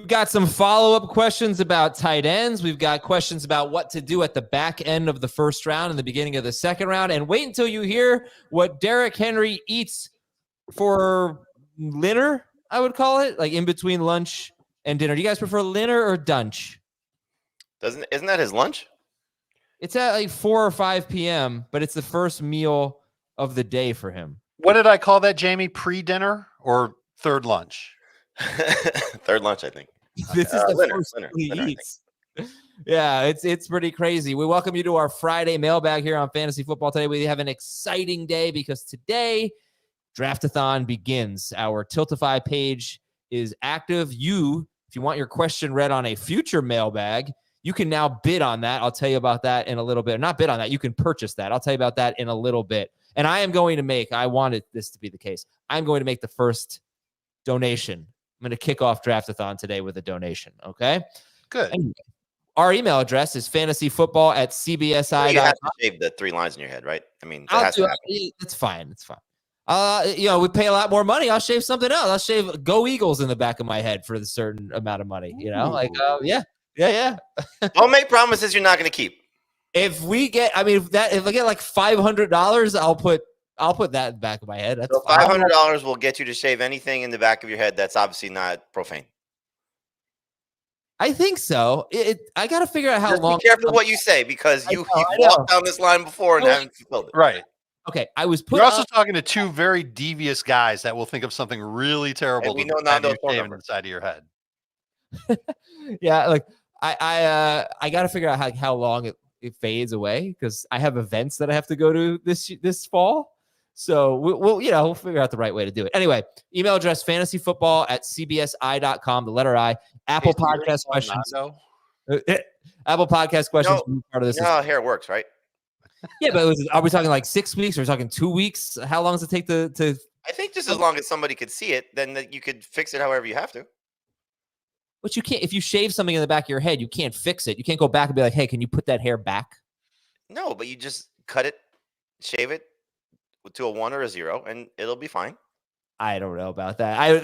We've got some follow-up questions about tight ends. We've got questions about what to do at the back end of the first round and the beginning of the second round. And wait until you hear what Derrick Henry eats for dinner, I would call it, like in between lunch and dinner. Do you guys prefer dinner or dunch? Isn't that his lunch? It's at like 4 or 5 p.m., but it's the first meal of the day for him. What did I call that, Jamie? Pre-dinner or third lunch? Third lunch, I think. This is the first he eats. Yeah, it's pretty crazy. We welcome you to our Friday mailbag here on Fantasy Football Today. We have an exciting day because today Draftathon begins. Our Tiltify page is active. If you want your question read on a future mailbag, you can now bid on that. I'll tell you about that in a little bit. Not bid on that. You can purchase that. I'll tell you about that in a little bit. And I wanted this to be the case. I'm going to make the first donation. I'm going to kick off Draftathon today with a donation. Okay? Good. Anyway, our email address is fantasyfootball@cbsi.com. You have to shave the 3 lines in your head, right? I mean, it's fine. It's fine. We pay a lot more money. I'll shave something else. I'll shave Go Eagles in the back of my head for a certain amount of money. Yeah. Don't make promises you're not going to keep. If I get like $500, I'll put that in the back of my head. That's so $500 will get you to shave anything in the back of your head that's obviously not profane. I think so. I got to figure out how Just long. Be careful what you say because you've walked down this line before and haven't fulfilled it. Right. Okay, You're also talking to 2 very devious guys that will think of something really terrible. And we know not those shaving inside of your head. Yeah, like I got to figure out how long it fades away because I have events that I have to go to this fall. So we'll figure out the right way to do it. Anyway, email address fantasyfootball@cbsi.com. The letter I. Apple Podcast questions. Apple Podcast questions. Part of this. You know how hair works, right? Yeah, but are we talking like 6 weeks? Or are we talking 2 weeks? How long does it take to? I think just as long as somebody could see it, then you could fix it however you have to. But you can't. If you shave something in the back of your head, you can't fix it. You can't go back and be like, "Hey, can you put that hair back?" No, but you just cut it, shave it to a 1 or a 0, and it'll be fine. I don't know about that.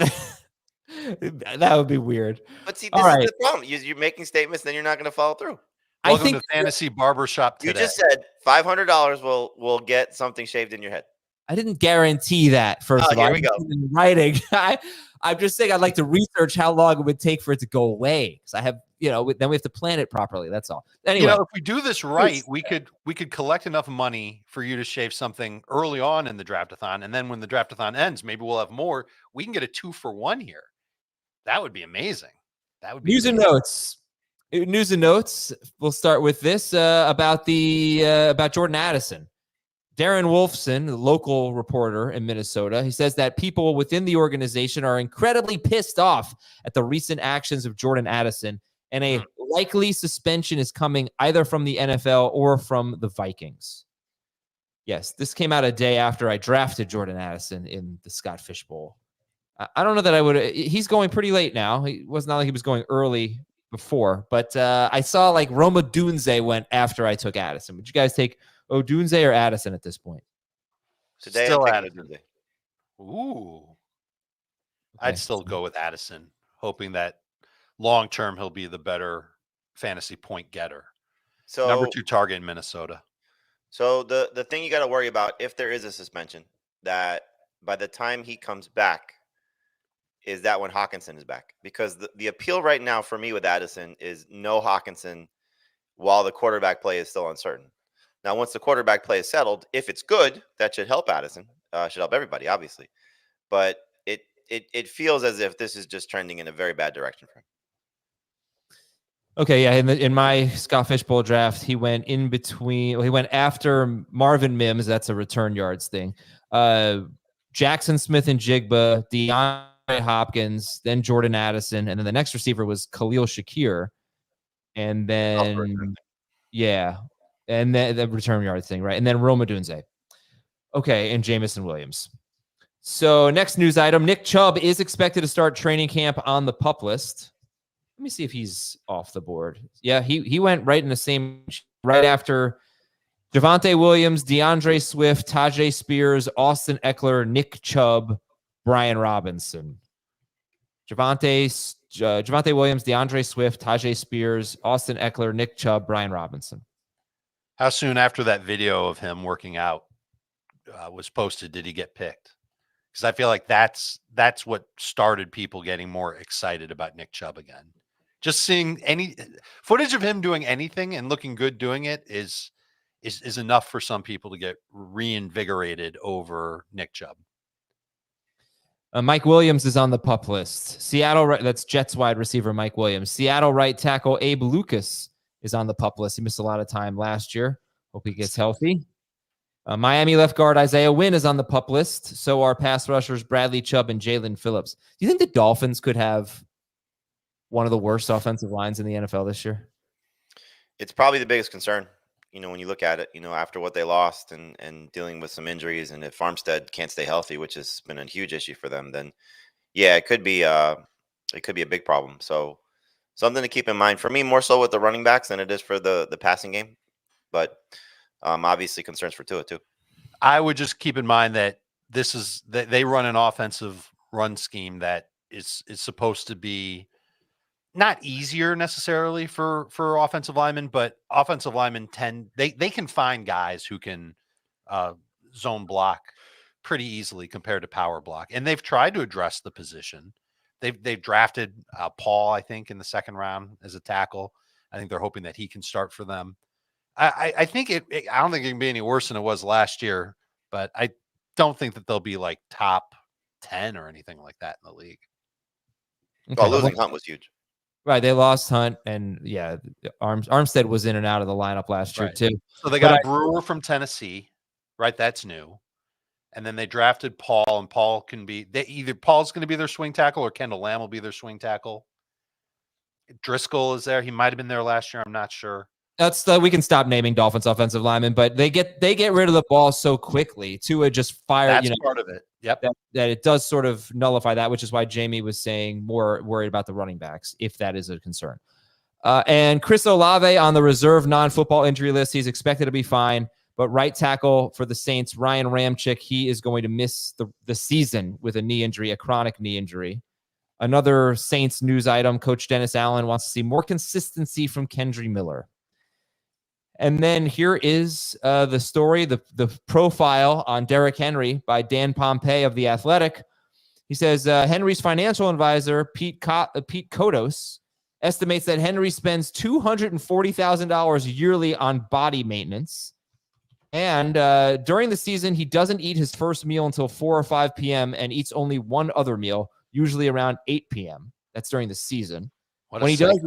That would be weird. But see, this is the problem. You're making statements, then you're not going to follow through. Welcome to Fantasy Barbershop today. You just said $500 will get something shaved in your head. I didn't guarantee that. First of all, here we go. In writing. I'm just saying I'd like to research how long it would take for it to go away. Because I have, then we have to plan it properly. That's all. Anyway, if we do this right, we could collect enough money for you to shave something early on in the Draftathon, and then when the Draftathon ends, maybe we'll have more. We can get a 2-for-1 here. That would be amazing. That would be news and notes. News and notes. We'll start with this about Jordan Addison. Darren Wolfson, the local reporter in Minnesota, he says that people within the organization are incredibly pissed off at the recent actions of Jordan Addison, and a likely suspension is coming either from the NFL or from the Vikings. Yes, this came out a day after I drafted Jordan Addison in the Scott Fish Bowl. I don't know that I would. He's going pretty late now. It was not like he was going early before, but I saw like Roma Dunze went after I took Addison. Would you guys take Odunze or Addison at this point? Today, still Addison. Ooh. Okay. I'd still go with Addison, hoping that long-term he'll be the better fantasy point getter. So number 2 target in Minnesota. So the thing you got to worry about if there is a suspension, that by the time he comes back, is that when Hawkinson is back? Because the appeal right now for me with Addison is no Hawkinson while the quarterback play is still uncertain. Now, once the quarterback play is settled, if it's good, that should help Addison. Should help everybody, obviously. But it feels as if this is just trending in a very bad direction for him. Okay, yeah. In my Scott Fish Bowl draft, he went in between. Well, he went after Marvin Mims. That's a return yards thing. Jackson Smith and Jigba, DeAndre Hopkins, then Jordan Addison, and then the next receiver was Khalil Shakir, and then and then the return yard thing, right? And then Roma Dunze. Okay, and Jamison Williams. So next news item: Nick Chubb is expected to start training camp on the PUP list. Let me see if he's off the board. Yeah, he went right in the same right after Javonte Williams, DeAndre Swift, Tajay Spears, Austin Eckler, Nick Chubb, Brian Robinson. Javonte Javonte Williams, DeAndre Swift, Tajay Spears, Austin Eckler, Nick Chubb, Brian Robinson. How soon after that video of him working out was posted did he get picked? Because I feel like that's what started people getting more excited about Nick Chubb again. Just seeing any footage of him doing anything and looking good doing it is enough for some people to get reinvigorated over Nick Chubb. Mike Williams is on the PUP list. Seattle, that's Jets wide receiver Mike Williams. Seattle right tackle Abe Lucas is on the PUP list. He missed a lot of time last year. Hope he gets healthy. Miami left guard Isaiah Wynn is on the PUP list. So are pass rushers Bradley Chubb and Jalen Phillips. Do you think the Dolphins could have one of the worst offensive lines in the NFL this year? It's probably the biggest concern. When you look at it, after what they lost and dealing with some injuries, and if Armstead can't stay healthy, which has been a huge issue for them, then yeah, it could be a big problem. So something to keep in mind for me, more so with the running backs than it is for the passing game. But obviously concerns for Tua too. I would just keep in mind that they run an offensive run scheme that is supposed to be not easier necessarily for offensive linemen, but offensive linemen they can find guys who can zone block pretty easily compared to power block. And they've tried to address the position. They've drafted Paul, I think, in the second round as a tackle. I think they're hoping that he can start for them. I think I don't think it can be any worse than it was last year, but I don't think that they'll be like top 10 or anything like that in the league. Okay. Well, losing Hunt was huge. Right. They lost Hunt, and yeah, Armstead was in and out of the lineup last year too. So they got Brewer from Tennessee, right? That's new. And then they drafted Paul, and Paul can be either Paul's going to be their swing tackle or Kendall Lamb will be their swing tackle. Driscoll is there. He might have been there last year. I'm not sure. We can stop naming Dolphins offensive linemen, but they get rid of the ball so quickly. Tua just fired. That's part of it. Yep. That it does sort of nullify that, which is why Jamie was saying more worried about the running backs, if that is a concern. And Chris Olave on the reserve non-football injury list. He's expected to be fine, but right tackle for the Saints, Ryan Ramczyk, he is going to miss the season with a knee injury, a chronic knee injury. Another Saints news item, Coach Dennis Allen wants to see more consistency from Kendry Miller. And then here is the story, the profile on Derrick Henry by Dan Pompei of The Athletic. He says Henry's financial advisor, Pete Kodos, estimates that Henry spends $240,000 yearly on body maintenance. And during the season, he doesn't eat his first meal until 4 or 5 p.m. and eats only one other meal, usually around 8 p.m. That's during the season. When he does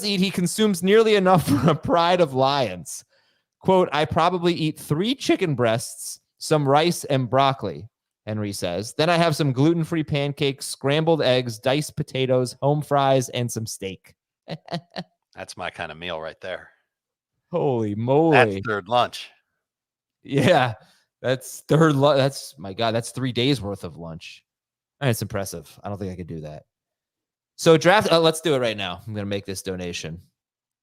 eat, he consumes nearly enough for a pride of lions. Quote, I probably eat 3 chicken breasts, some rice and broccoli, Henry says. Then I have some gluten-free pancakes, scrambled eggs, diced potatoes, home fries, and some steak. That's my kind of meal right there. Holy moly. That's third lunch. Yeah, that's my God, that's 3 days worth of lunch. It's impressive. I don't think I could do that. So let's do it right now. I'm going to make this donation.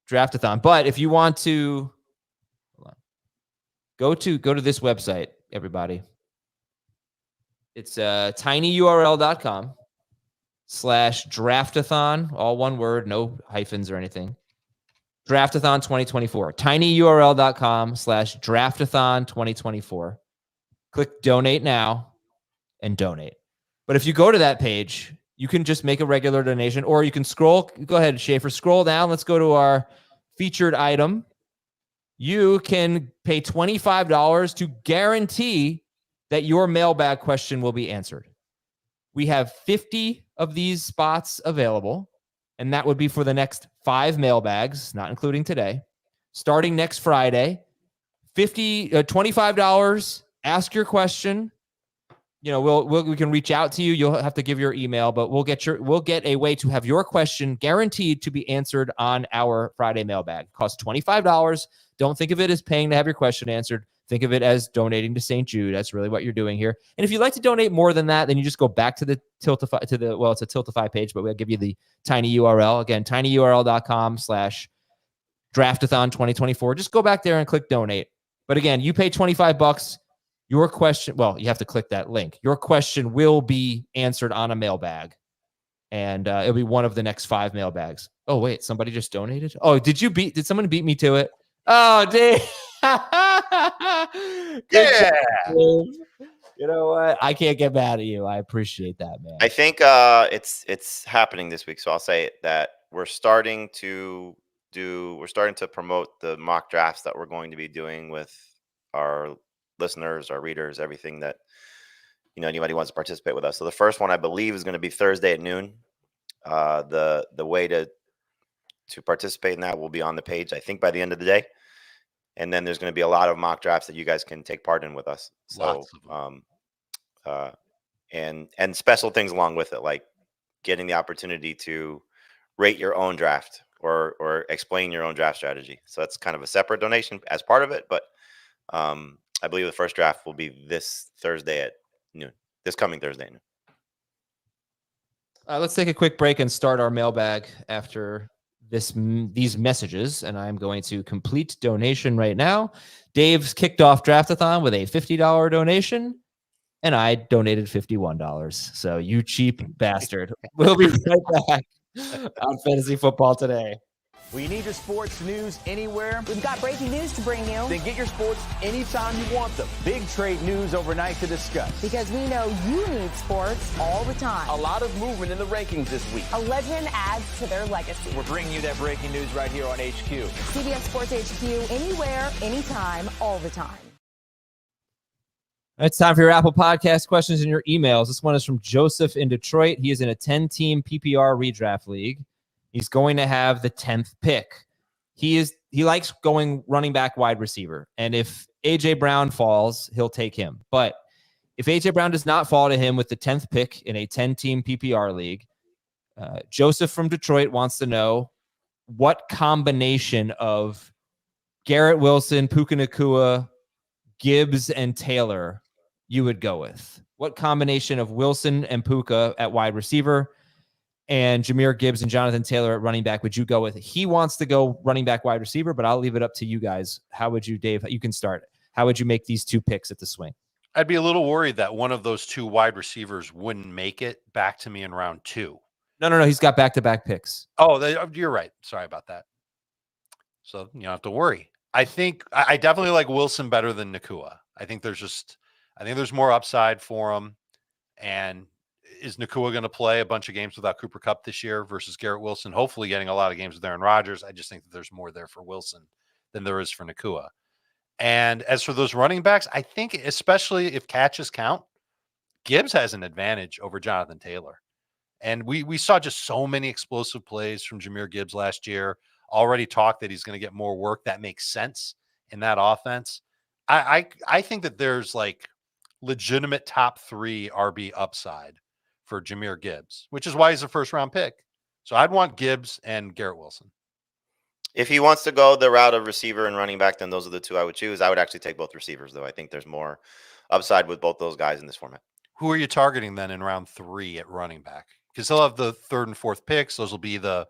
Draftathon. But if you want to go to this website, everybody. It's tinyurl.com/draftathon, all one word, no hyphens or anything. Draftathon 2024. tinyurl.com/draftathon 2024. Click donate now and donate. But if you go to that page, you can just make a regular donation, or you can scroll. Go ahead, Schaefer. Scroll down. Let's go to our featured item. You can pay $25 to guarantee that your mailbag question will be answered. We have 50 of these spots available, and that would be for the next 5 mailbags, not including today. Starting next Friday, $25. Ask your question. We can reach out to you. You'll have to give your email, but we'll get a way to have your question guaranteed to be answered on our Friday mailbag. It costs $25. Don't think of it as paying to have your question answered. Think of it as donating to St. Jude. That's really what you're doing here. And if you'd like to donate more than that, then you just go back to the Tiltify it's a Tiltify page, but we'll give you the tiny URL. Again, tinyurl.com/draftathon 2024. Just go back there and click donate. But again, you pay $25. Your question, you have to click that link. Your question will be answered on a mailbag. and it'll be one of the next 5 mailbags. Oh wait, somebody just donated. Oh, did someone beat me to it? Oh, Dave. Good job, Dave. You know what? I can't get mad at you. I appreciate that, man. I think it's happening this week. So I'll say it, that we're starting to promote the mock drafts that we're going to be doing with our listeners, our readers, everything that anybody wants to participate with us. So the first one I believe is going to be Thursday at noon. The way to participate in that will be on the page, I think, by the end of the day. And then there's going to be a lot of mock drafts that you guys can take part in with us. So, and special things along with it, like getting the opportunity to rate your own draft or explain your own draft strategy. So that's kind of a separate donation as part of it. But I believe the first draft will be this Thursday at noon. This coming Thursday at noon. Let's take a quick break and start our mailbag after these messages, and I'm going to complete donation right now. Dave's kicked off Draftathon with a $50 donation, and I donated $51. So you cheap bastard. We'll be right back on Fantasy Football Today. Well, you need your sports news anywhere? We've got breaking news to bring you. Then get your sports anytime you want them. Big trade news overnight to discuss. Because we know you need sports all the time. A lot of movement in the rankings this week. A legend adds to their legacy. We're bringing you that breaking news right here on HQ. CBS Sports HQ, anywhere, anytime, all the time. It's time for your Apple Podcast questions and your emails. This one is from Joseph in Detroit. He is in a 10-team PPR redraft league. He's going to have the 10th pick. He likes going running back, wide receiver. And if A.J. Brown falls, he'll take him. But if A.J. Brown does not fall to him with the 10th pick in a 10-team PPR league, Joseph from Detroit wants to know what combination of Garrett Wilson, Puka Nacua, Gibbs, and Taylor you would go with. What combination of Wilson and Puka at wide receiver and Jahmyr Gibbs and Jonathan Taylor at running back would you go with? He wants to go running back, wide receiver, but I'll leave it up to you guys. How would you, Dave? You can start. How would you make these 2 picks at the swing? I'd be a little worried that one of those 2 wide receivers wouldn't make it back to me in round 2. No. He's got back-to-back picks. Oh, you're right. Sorry about that. So you don't have to worry. I think I definitely like Wilson better than Nacua. I think there's more upside for him. And is Nacua going to play a bunch of games without Cooper Kupp this year versus Garrett Wilson? Hopefully getting a lot of games with Aaron Rodgers. I just think that there's more there for Wilson than there is for Nacua. And as for those running backs, I think especially if catches count, Gibbs has an advantage over Jonathan Taylor. And we saw just so many explosive plays from Jahmyr Gibbs last year. Already talked that he's going to get more work. That makes sense in that offense. I think that there's like legitimate top 3 RB upside for Jahmyr Gibbs, which is why he's a first-round pick. So I'd want Gibbs and Garrett Wilson. If he wants to go the route of receiver and running back, then those are the 2 I would choose. I would actually take both receivers, though. I think there's more upside with both those guys in this format. Who are you targeting then in round 3 at running back? Because they'll have the 3rd and 4th picks. Those will be the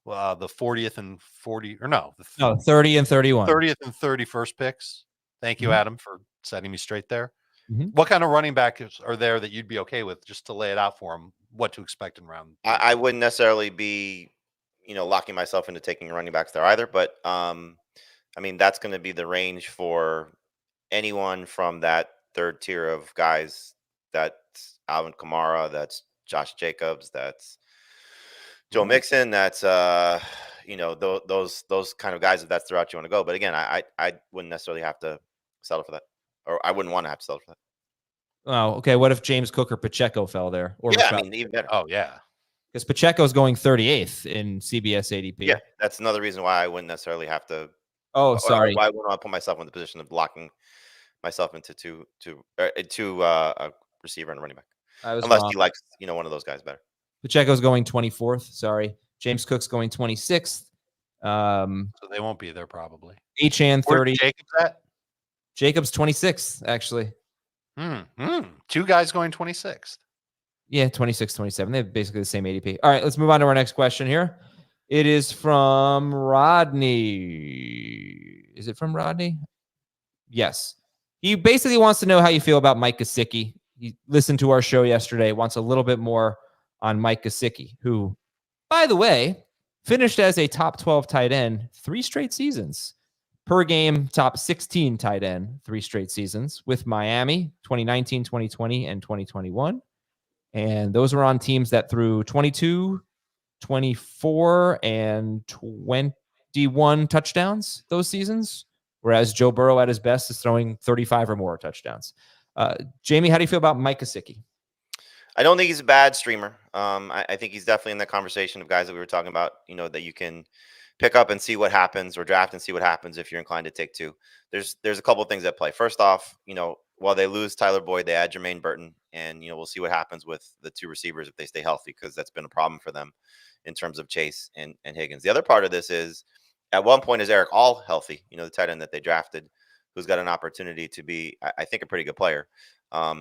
40th and 40, or no, 30 and 31. 30th and 31st picks. Thank you, Adam, for setting me straight there. Mm-hmm. What kind of running backs are there that you'd be okay with, just to lay it out for them, what to expect in round? I wouldn't necessarily be, locking myself into taking running backs there either. But, that's going to be the range for anyone from that 3rd tier of guys. That's Alvin Kamara, that's Josh Jacobs, that's Joe Mixon, that's, those kind of guys, if that's the route you want to go. But again, I wouldn't necessarily have to settle for that. Or I wouldn't want to have to settle for that. Oh, okay. What if James Cook or Pacheco fell there? Or even better. Oh, yeah. Because Pacheco's going 38th in CBS ADP. Yeah, that's another reason why I wouldn't necessarily have to. Oh, sorry. Why wouldn't I put myself in the position of blocking myself into two a receiver and a running back? Unless he likes, one of those guys better. Pacheco's going 24th. Sorry. James Cook's going 26th. So they won't be there probably. Achane 30. Jacobs at? Jacobs 26th, actually. 2 guys going 26th. Yeah, 26, 27. They have basically the same ADP. All right, let's move on to our next question here. It is from Rodney. Is it from Rodney? Yes. He basically wants to know how you feel about Mike Gesicki. He listened to our show yesterday, wants a little bit more on Mike Gesicki, who, by the way, finished as a top 12 tight end 3 straight seasons. Per game, top 16 tight end 3 straight seasons with Miami, 2019, 2020, and 2021. And those were on teams that threw 22, 24, and 21 touchdowns those seasons, whereas Joe Burrow at his best is throwing 35 or more touchdowns. Jamie, how do you feel about Mike Gesicki? I don't think he's a bad streamer. I think he's definitely in the conversation of guys that we were talking about, that you can pick up and see what happens, or draft and see what happens if you're inclined to take 2. There's a couple of things at play. First off, while they lose Tyler Boyd, they add Jermaine Burton, and we'll see what happens with the 2 receivers if they stay healthy, because that's been a problem for them in terms of Chase and Higgins. The other part of this is, at one point, is Eric All healthy? The tight end that they drafted, who's got an opportunity to be, I think, a pretty good player.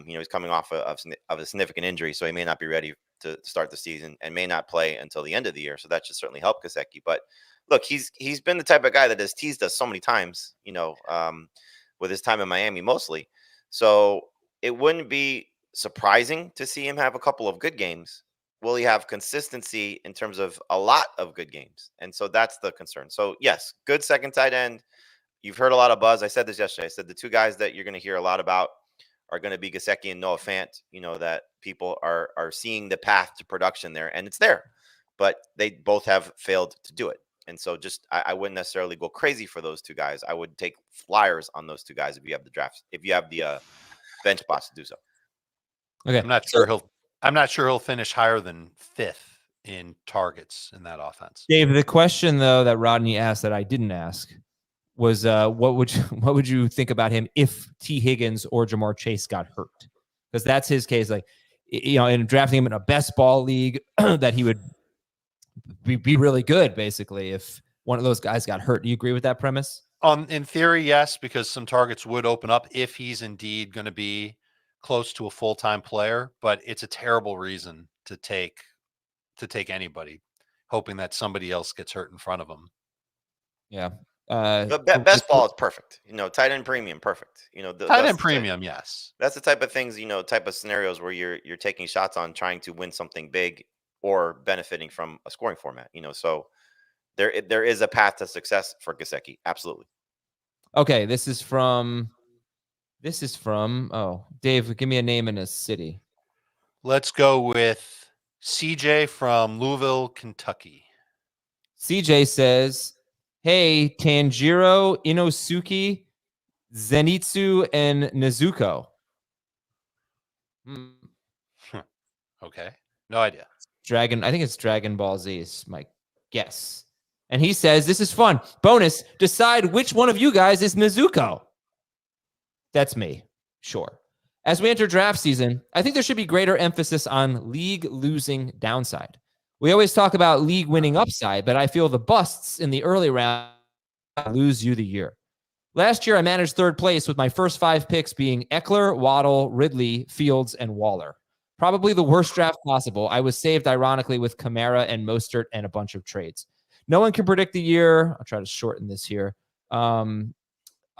He's coming off of a significant injury, so he may not be ready to start the season and may not play until the end of the year. So that should certainly help Gesicki. But look, he's been the type of guy that has teased us so many times, with his time in Miami mostly. So it wouldn't be surprising to see him have a couple of good games. Will he have consistency in terms of a lot of good games? And so that's the concern. So yes, good second tight end. You've heard a lot of buzz. I said this yesterday. I said the 2 guys that you're going to hear a lot about are going to be Gesicki and Noah Fant. That people are seeing the path to production there, and it's there, but they both have failed to do it. And so I wouldn't necessarily go crazy for those 2 guys. I would take flyers on those 2 guys if you have the drafts, if you have the bench spots to do so. Okay. I'm not sure he'll finish higher than 5th in targets in that offense. Dave, the question though that Rodney asked that I didn't ask was what would you think about him if T. Higgins or Jamar Chase got hurt? Because that's his case. Like, in drafting him in a best ball league, that he would be really good, basically, if one of those guys got hurt. Do you agree with that premise? In theory, yes, because some targets would open up if he's indeed going to be close to a full-time player. But it's a terrible reason to take anybody, hoping that somebody else gets hurt in front of him. Yeah. The best ball is perfect. Tight end premium, perfect. Tight end premium, yes. That's the type of things, type of scenarios where you're taking shots on trying to win something big or benefiting from a scoring format. So there is a path to success for Gesicki. Absolutely. Okay, this is from. Oh, Dave, give me a name and a city. Let's go with CJ from Louisville, Kentucky. CJ says, "Hey, Tanjiro, Inosuke, Zenitsu, and Nezuko." Okay. No idea. I think it's Dragon Ball Z is my guess. And he says, "This is fun. Bonus, decide which one of you guys is Nezuko." That's me. Sure. As we enter draft season, I think there should be greater emphasis on league losing downside. We always talk about league winning upside, but I feel the busts in the early round lose you the year. Last year, I managed 3rd place with my first 5 picks being Eckler, Waddle, Ridley, Fields, and Waller. Probably the worst draft possible. I was saved, ironically, with Kamara and Mostert and a bunch of trades. No one can predict the year. I'll try to shorten this here.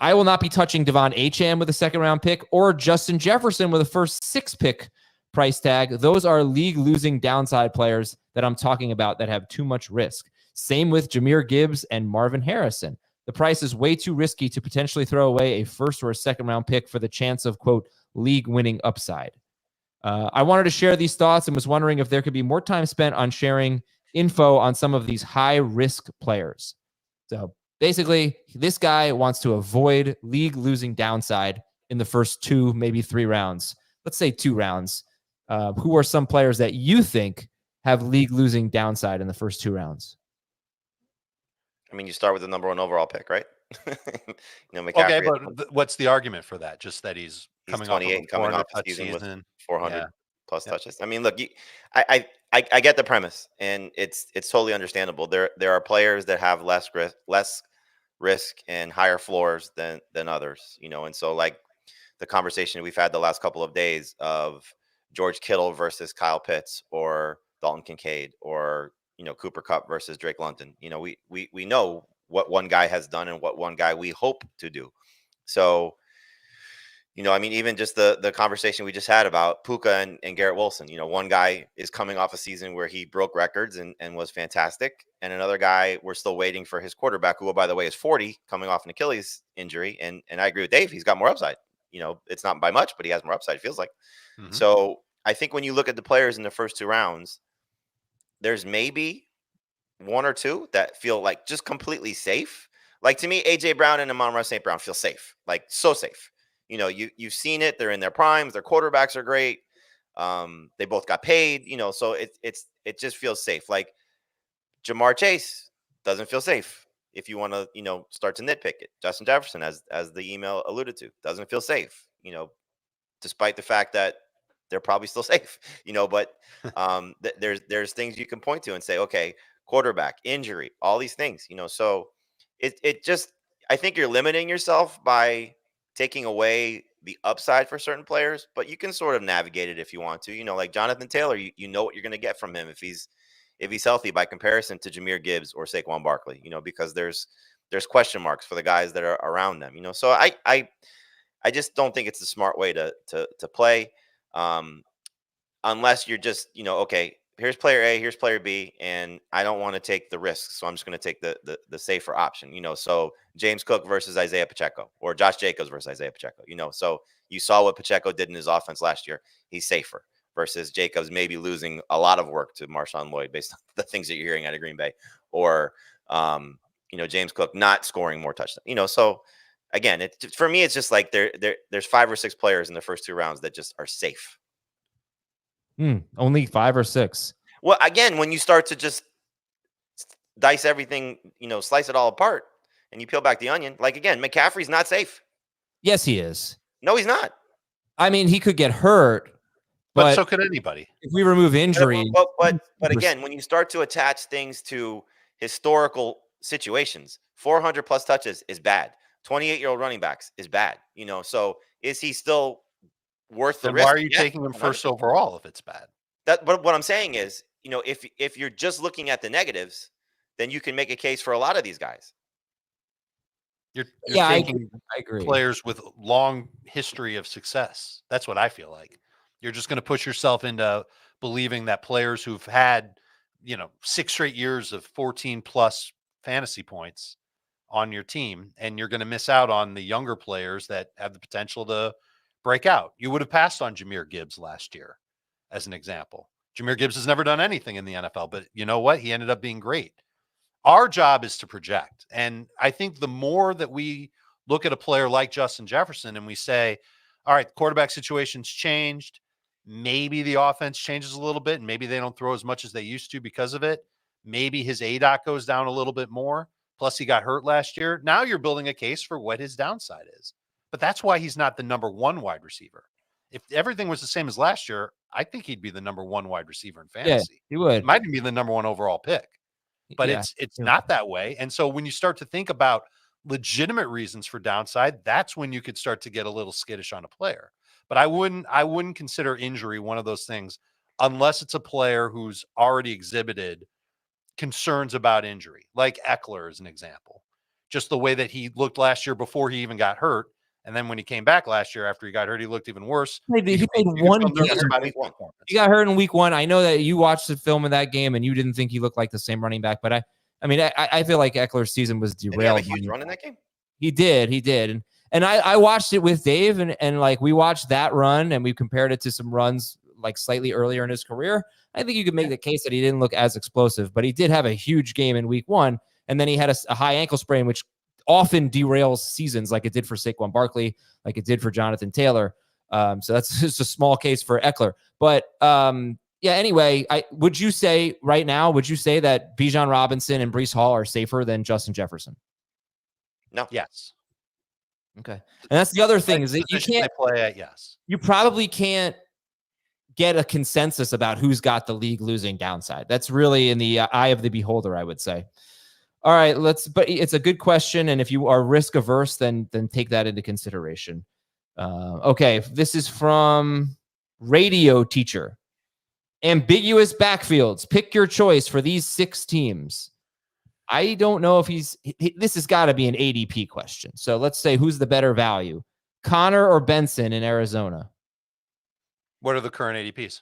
I will not be touching Devon Achane with a 2nd-round pick or Justin Jefferson with a first 6 pick price tag. Those are league losing downside players that I'm talking about that have too much risk. Same with Jahmyr Gibbs and Marvin Harrison. The price is way too risky to potentially throw away a 1st or a 2nd-round pick for the chance of, quote, league winning upside. I wanted to share these thoughts and was wondering if there could be more time spent on sharing info on some of these high risk players. So basically, this guy wants to avoid league losing downside in the first 2, maybe 3 rounds. Let's say 2 rounds. Who are some players that you think have league losing downside in the first 2 rounds? I mean, you start with the number 1 overall pick, right? McCaffrey. Okay, but what's the argument for that? Just that he's coming 28 off and coming off the season with 400 plus Yep. touches. I mean, look, I get the premise, and it's totally understandable. There are players that have less risk and higher floors than others, and so like the conversation we've had the last couple of days of George Kittle versus Kyle Pitts or Dalton Kincaid or Cooper Kupp versus Drake London. We know what one guy has done and what one guy we hope to do. So I mean, even just the conversation we just had about Puka and Garrett Wilson. One guy is coming off a season where he broke records and was fantastic. And another guy, we're still waiting for his quarterback, who, by the way, is 40, coming off an Achilles injury. And I agree with Dave. He's got more upside. It's not by much, but he has more upside, it feels like. Mhm. So I think when you look at the players in the first 2 rounds, there's maybe 1 or 2 that feel like just completely safe. Like, to me, AJ Brown and Amon-Ra St. Brown feel safe, like so safe. You've seen it. They're in their primes. Their quarterbacks are great. They both got paid. So it just feels safe. Like Jamar Chase doesn't feel safe. If you want to, start to nitpick it, Justin Jefferson, as the email alluded to, doesn't feel safe. Despite the fact that they're probably still safe. But there's things you can point to and say, okay, quarterback injury, all these things. So it just, I think you're limiting yourself by taking away the upside for certain players, but you can sort of navigate it if you want to. Like Jonathan Taylor, you know what you're going to get from him if he's healthy, by comparison to Jahmyr Gibbs or Saquon Barkley. Because there's question marks for the guys that are around them. So I just don't think it's the smart way to play, unless you're just okay, here's player A, here's player B, and I don't want to take the risks, so I'm just going to take the safer option. So James Cook versus Isaiah Pacheco, or Josh Jacobs versus Isaiah Pacheco. So you saw what Pacheco did in his offense last year. He's safer versus Jacobs maybe losing a lot of work to Marshawn Lloyd based on the things that you're hearing out of Green Bay, or James Cook not scoring more touchdowns. So again, for me, it's just like there's 5 or 6 players in the first 2 rounds that just are safe. Only 5 or 6. Well, again, when you start to just dice everything, slice it all apart, and you peel back the onion, like, again, McCaffrey's not safe. Yes, he is. No, he's not. I mean, he could get hurt, but so could anybody. If we remove injury, but again, when you start to attach things to historical situations, 400 plus touches is bad. 28-year-old running backs is bad. So is he still worth the risk? Why are you taking him first overall if it's bad? But what I'm saying is, if you're just looking at the negatives, then you can make a case for a lot of these guys. You're taking I agree. Players with long history of success. That's what I feel like. You're just going to push yourself into believing that players who've had, 6 straight years of 14 plus fantasy points on your team, and you're going to miss out on the younger players that have the potential to break out. You would have passed on Jahmyr Gibbs last year, as an example. Jahmyr Gibbs has never done anything in the NFL, but you know what? He ended up being great. Our job is to project. And I think the more that we look at a player like Justin Jefferson and we say, all right, the quarterback situation's changed. Maybe the offense changes a little bit, and maybe they don't throw as much as they used to because of it. Maybe his ADOT goes down a little bit more. Plus, he got hurt last year. Now you're building a case for what his downside is. But that's why he's not the number 1 wide receiver. If everything was the same as last year, I think he'd be the number 1 wide receiver in fantasy. Yeah, he would. He might be the number 1 overall pick. But it's not that way. And so when you start to think about legitimate reasons for downside, that's when you could start to get a little skittish on a player. But I wouldn't consider injury one of those things unless it's a player who's already exhibited concerns about injury, like Eckler as an example. Just the way that he looked last year before he even got hurt. And then when he came back last year after he got hurt, he looked even worse. He played one game. He got hurt in week 1. I know that you watched the film of that game and you didn't think he looked like the same running back, but I feel like Eckler's season was derailed. Did he have a huge run in that game? He did. And I watched it with Dave, and like we watched that run and we compared it to some runs like slightly earlier in his career. I think you could make the case that he didn't look as explosive, but he did have a huge game in week 1. And then he had a high ankle sprain, which often derails seasons, like it did for Saquon Barkley, like it did for Jonathan Taylor. So that's just a small case for Eckler. But anyway, would you say that Bijan Robinson and Breece Hall are safer than Justin Jefferson? No. Yes. Okay. And that's the other thing is that you can't play at yes. You probably can't get a consensus about who's got the league losing downside. That's really in the eye of the beholder, I would say. All right, but it's a good question. And if you are risk averse, then take that into consideration. Okay. This is from Radio Teacher. Ambiguous backfields. Pick your choice for these 6 teams. I don't know if this has got to be an ADP question. So let's say who's the better value. Connor or Benson in Arizona? What are the current ADPs?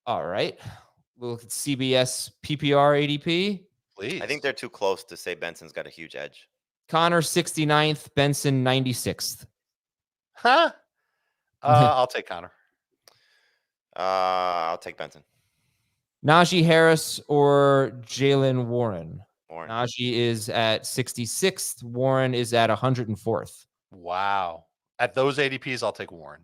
All right. We'll look at CBS PPR ADP. Please. I think they're too close to say Benson's got a huge edge. Connor 69th, Benson 96th. Huh? I'll take Connor. I'll take Benson. Najee Harris or Jalen Warren? Warren. Najee is at 66th. Warren is at 104th. Wow. At those ADPs, I'll take Warren.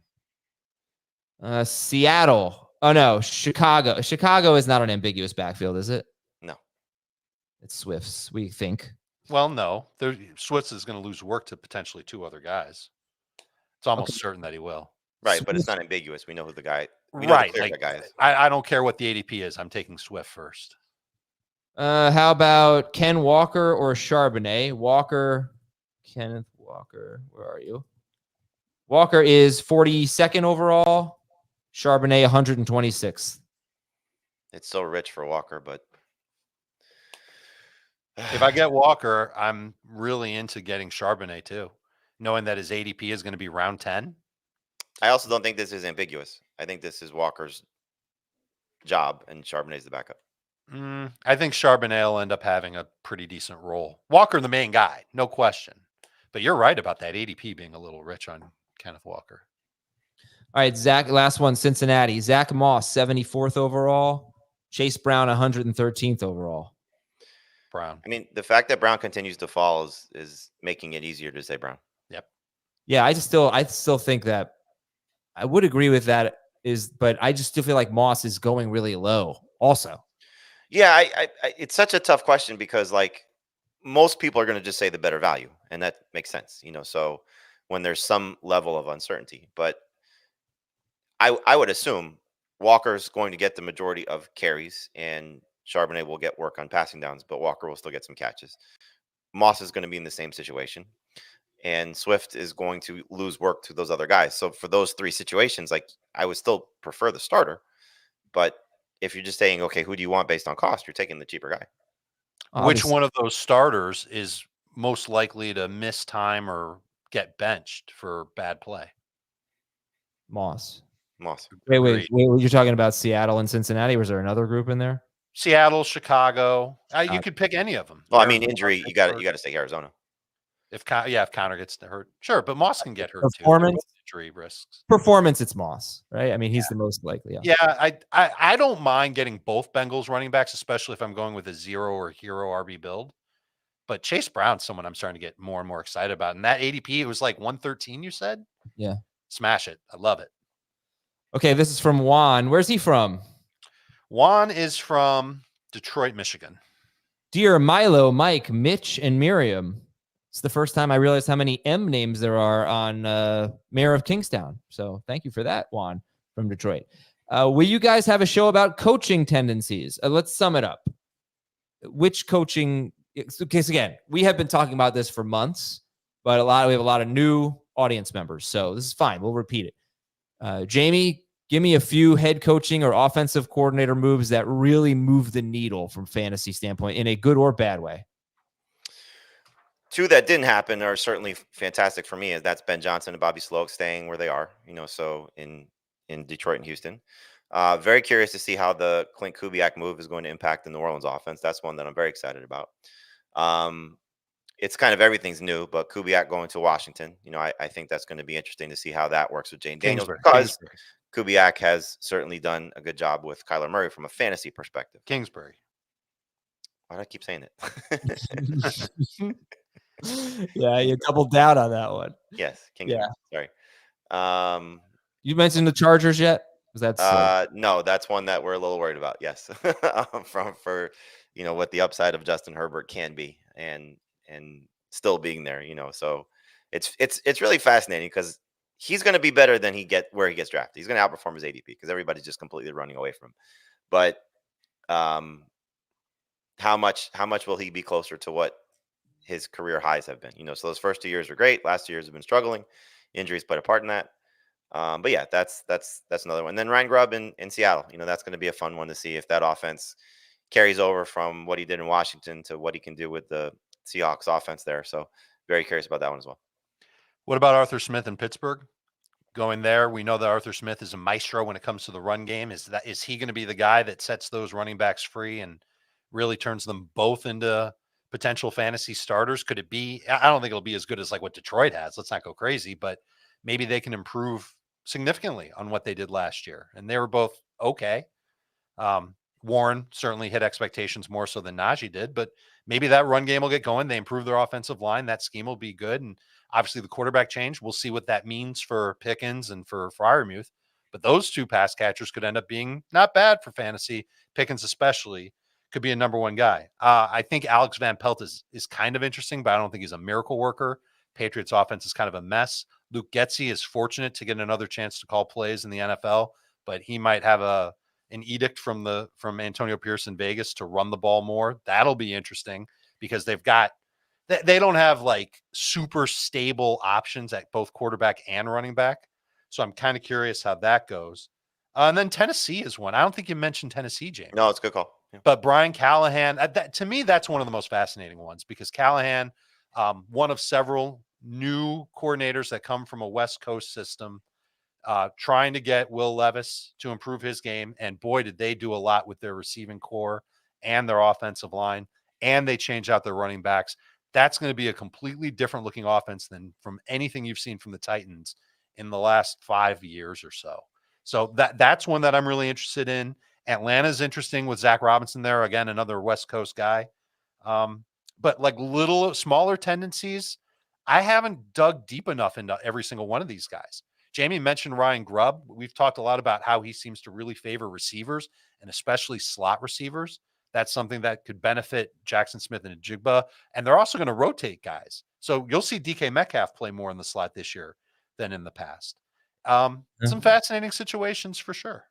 Seattle. Oh, no. Chicago. Chicago is not an ambiguous backfield, is it? No. It's Swift's, we think. Well, no. Swift is going to lose work to potentially 2 other guys. It's almost certain that he will. Right, but it's not ambiguous. We know who the guy. We know Right. the clear Like, guy is. I don't care what the ADP is. I'm taking Swift first. How about Ken Walker or Charbonnet? Kenneth Walker. Where are you? Walker is 42nd overall. Charbonnet 126th. It's so rich for Walker, but If I get Walker, I'm really into getting Charbonnet too, knowing that his ADP is going to be round 10. I also don't think this is ambiguous. I think this is Walker's job, and Charbonnet's the backup. I think Charbonnet will end up having a pretty decent role. Walker, the main guy, no question. But you're right about that ADP being a little rich on Kenneth Walker. All right, Zach, last one, Cincinnati. Zach Moss, 74th overall. Chase Brown, 113th overall. Brown. I mean, the fact that Brown continues to fall is making it easier to say Brown. Yep. Yeah, I still think that I would agree with that, but I just still feel like Moss is going really low also. Yeah, I it's such a tough question because like most people are going to just say the better value, and that makes sense, So when there's some level of uncertainty, but I would assume Walker's going to get the majority of carries, and Charbonnet will get work on passing downs, but Walker will still get some catches. Moss is going to be in the same situation, and Swift is going to lose work to those other guys. So for those 3 situations, like I would still prefer the starter, but if you're just saying, okay, who do you want based on cost, you're taking the cheaper guy. Which one of those starters is most likely to miss time or get benched for bad play? Moss. Agreed. Wait, you're talking about Seattle and Cincinnati? Was there another group in there? Seattle, Chicago. You could pick any of them. Well, I mean, injury, you got to say Arizona. If Connor gets hurt, sure, but Moss can get hurt Performance, too. Injury risks. Performance, it's Moss, right? I mean, he's the most likely. Yeah, I don't mind getting both Bengals running backs, especially if I'm going with a 0 or hero RB build. But Chase Brown's someone I'm starting to get more and more excited about. And that ADP, it was like 113, you said? Yeah. Smash it. I love it. Okay, this is from Juan. Where's he from? Juan is from Detroit, Michigan. Dear Milo, Mike, Mitch, and Miriam. It's the first time I realized how many M names there are on Mayor of Kingstown. So thank you for that, Juan from Detroit. Will you guys have a show about coaching tendencies? Let's sum it up. Which coaching? Because again, we have been talking about this for months, but we have a lot of new audience members. So this is fine. We'll repeat it. Jamie, give me a few head coaching or offensive coordinator moves that really move the needle from fantasy standpoint in a good or bad way. 2 that didn't happen are certainly fantastic for me. Is that's Ben Johnson and Bobby Sloak staying where they are, so in Detroit and Houston. Very curious to see how the Clint Kubiak move is going to impact the New Orleans offense. That's one that I'm very excited about. It's kind of everything's new, but Kubiak going to Washington, I think that's going to be interesting to see how that works with Jane Daniels, because Kubiak has certainly done a good job with Kyler Murray from a fantasy perspective. Kingsbury. Why do I keep saying it? Yeah, you doubled down on that one. Yes, Kingsbury. Yeah. Sorry. You mentioned the Chargers yet? No, that's one that we're a little worried about. Yes, for what the upside of Justin Herbert can be, and still being there. So it's really fascinating because he's going to be better than where he gets drafted. He's going to outperform his ADP because everybody's just completely running away from him. But how much will he be closer to what his career highs have been? So those first 2 years are great. Last 2 years have been struggling. Injuries played a part in that. But yeah, that's another one. And then Ryan Grubb in Seattle. That's going to be a fun one to see if that offense carries over from what he did in Washington to what he can do with the Seahawks offense there. So very curious about that one as well. What about Arthur Smith in Pittsburgh? Going there, we know that Arthur Smith is a maestro when it comes to the run game. Is he going to be the guy that sets those running backs free and really turns them both into potential fantasy starters? Could it be? I don't think it'll be as good as like what Detroit has. Let's not go crazy, but maybe they can improve significantly on what they did last year. And they were both okay. Warren certainly hit expectations more so than Najee did, but maybe that run game will get going. They improve their offensive line. That scheme will be good. And obviously the quarterback change, we'll see what that means for Pickens and for Freiermuth. But those two pass catchers could end up being not bad for fantasy. Pickens especially could be a number one guy. I think Alex Van Pelt is kind of interesting, but I don't think he's a miracle worker. Patriots offense is kind of a mess. Luke Getsy is fortunate to get another chance to call plays in the NFL, but he might have an edict from Antonio Pierce in Vegas to run the ball more. That'll be interesting because they don't have like super stable options at both quarterback and running back. So I'm kind of curious how that goes. And then Tennessee is one. I don't think you mentioned Tennessee, James. No, it's a good call. Yeah. But Brian Callahan, to me, that's one of the most fascinating ones because Callahan, one of several new coordinators that come from a West Coast system, trying to get Will Levis to improve his game. And boy, did they do a lot with their receiving core and their offensive line. And they change out their running backs. That's going to be a completely different looking offense than from anything you've seen from the Titans in the last 5 years or so. So that's one that I'm really interested in. Atlanta's interesting with Zach Robinson there. Again, another West Coast guy. But like little smaller tendencies, I haven't dug deep enough into every single one of these guys. Jamie mentioned Ryan Grubb. We've talked a lot about how he seems to really favor receivers and especially slot receivers. That's something that could benefit Jackson Smith and Njigba. And they're also going to rotate guys. So you'll see DK Metcalf play more in the slot this year than in the past. Some fascinating situations for sure.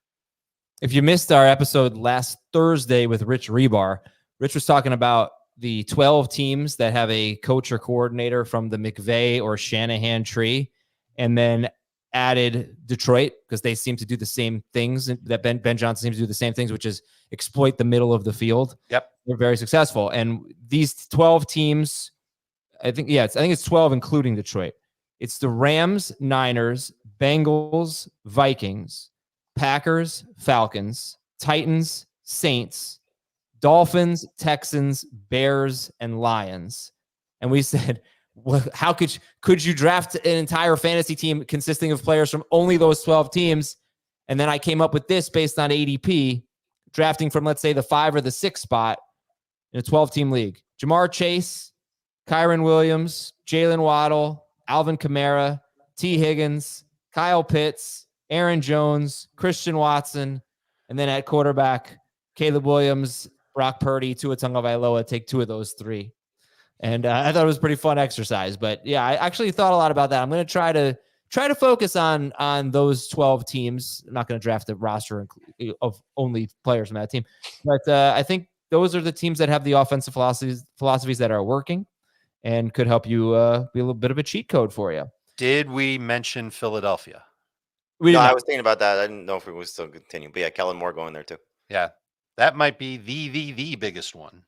If you missed our episode last Thursday with Rich Rebar, Rich was talking about the 12 teams that have a coach or coordinator from the McVay or Shanahan tree, and then added Detroit because they seem to do the same things that Ben Johnson seems to do the same things, which is exploit the middle of the field. Yep. They're very successful. And these 12 teams, I think it's 12, including Detroit. It's the Rams, Niners, Bengals, Vikings, Packers, Falcons, Titans, Saints, Dolphins, Texans, Bears, and Lions. And we said, well, how could you draft an entire fantasy team consisting of players from only those 12 teams? And then I came up with this based on ADP, drafting from, let's say, the 5 or the 6 spot in a 12-team league. Jamar Chase, Kyron Williams, Jalen Waddle, Alvin Kamara, T. Higgins, Kyle Pitts, Aaron Jones, Christian Watson, and then at quarterback, Caleb Williams, Brock Purdy, Tua Tagovailoa. Take 2 of those 3. And I thought it was a pretty fun exercise. But yeah, I actually thought a lot about that. I'm going to try to focus on those 12 teams. I'm not going to draft a roster of only players from that team. But I think those are the teams that have the offensive philosophies that are working and could help you be a little bit of a cheat code for you. Did we mention Philadelphia? No, I was thinking about that. I didn't know if we would still continue. But yeah, Kellen Moore going there too. Yeah, that might be the biggest one.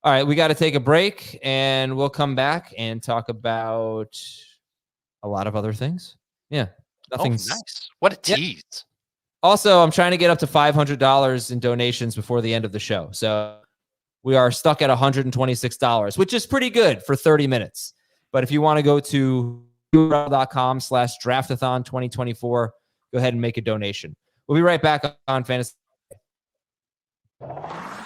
All right, we got to take a break, and we'll come back and talk about a lot of other things. Yeah, nothing's nice. What a tease. Yeah. Also, I'm trying to get up to $500 in donations before the end of the show. So we are stuck at $126, which is pretty good for 30 minutes. But if you want to go to URL.com/draftathon 2024, go ahead and make a donation. We'll be right back on Fantasy.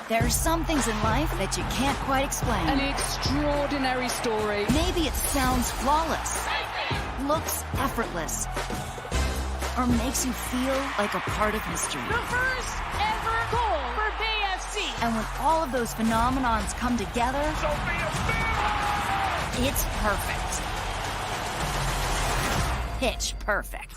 There are some things in life that you can't quite explain. An extraordinary story. Maybe it sounds flawless, looks effortless, or makes you feel like a part of history. The first ever goal for BFC. And when all of those phenomenons come together, it's perfect. Pitch perfect.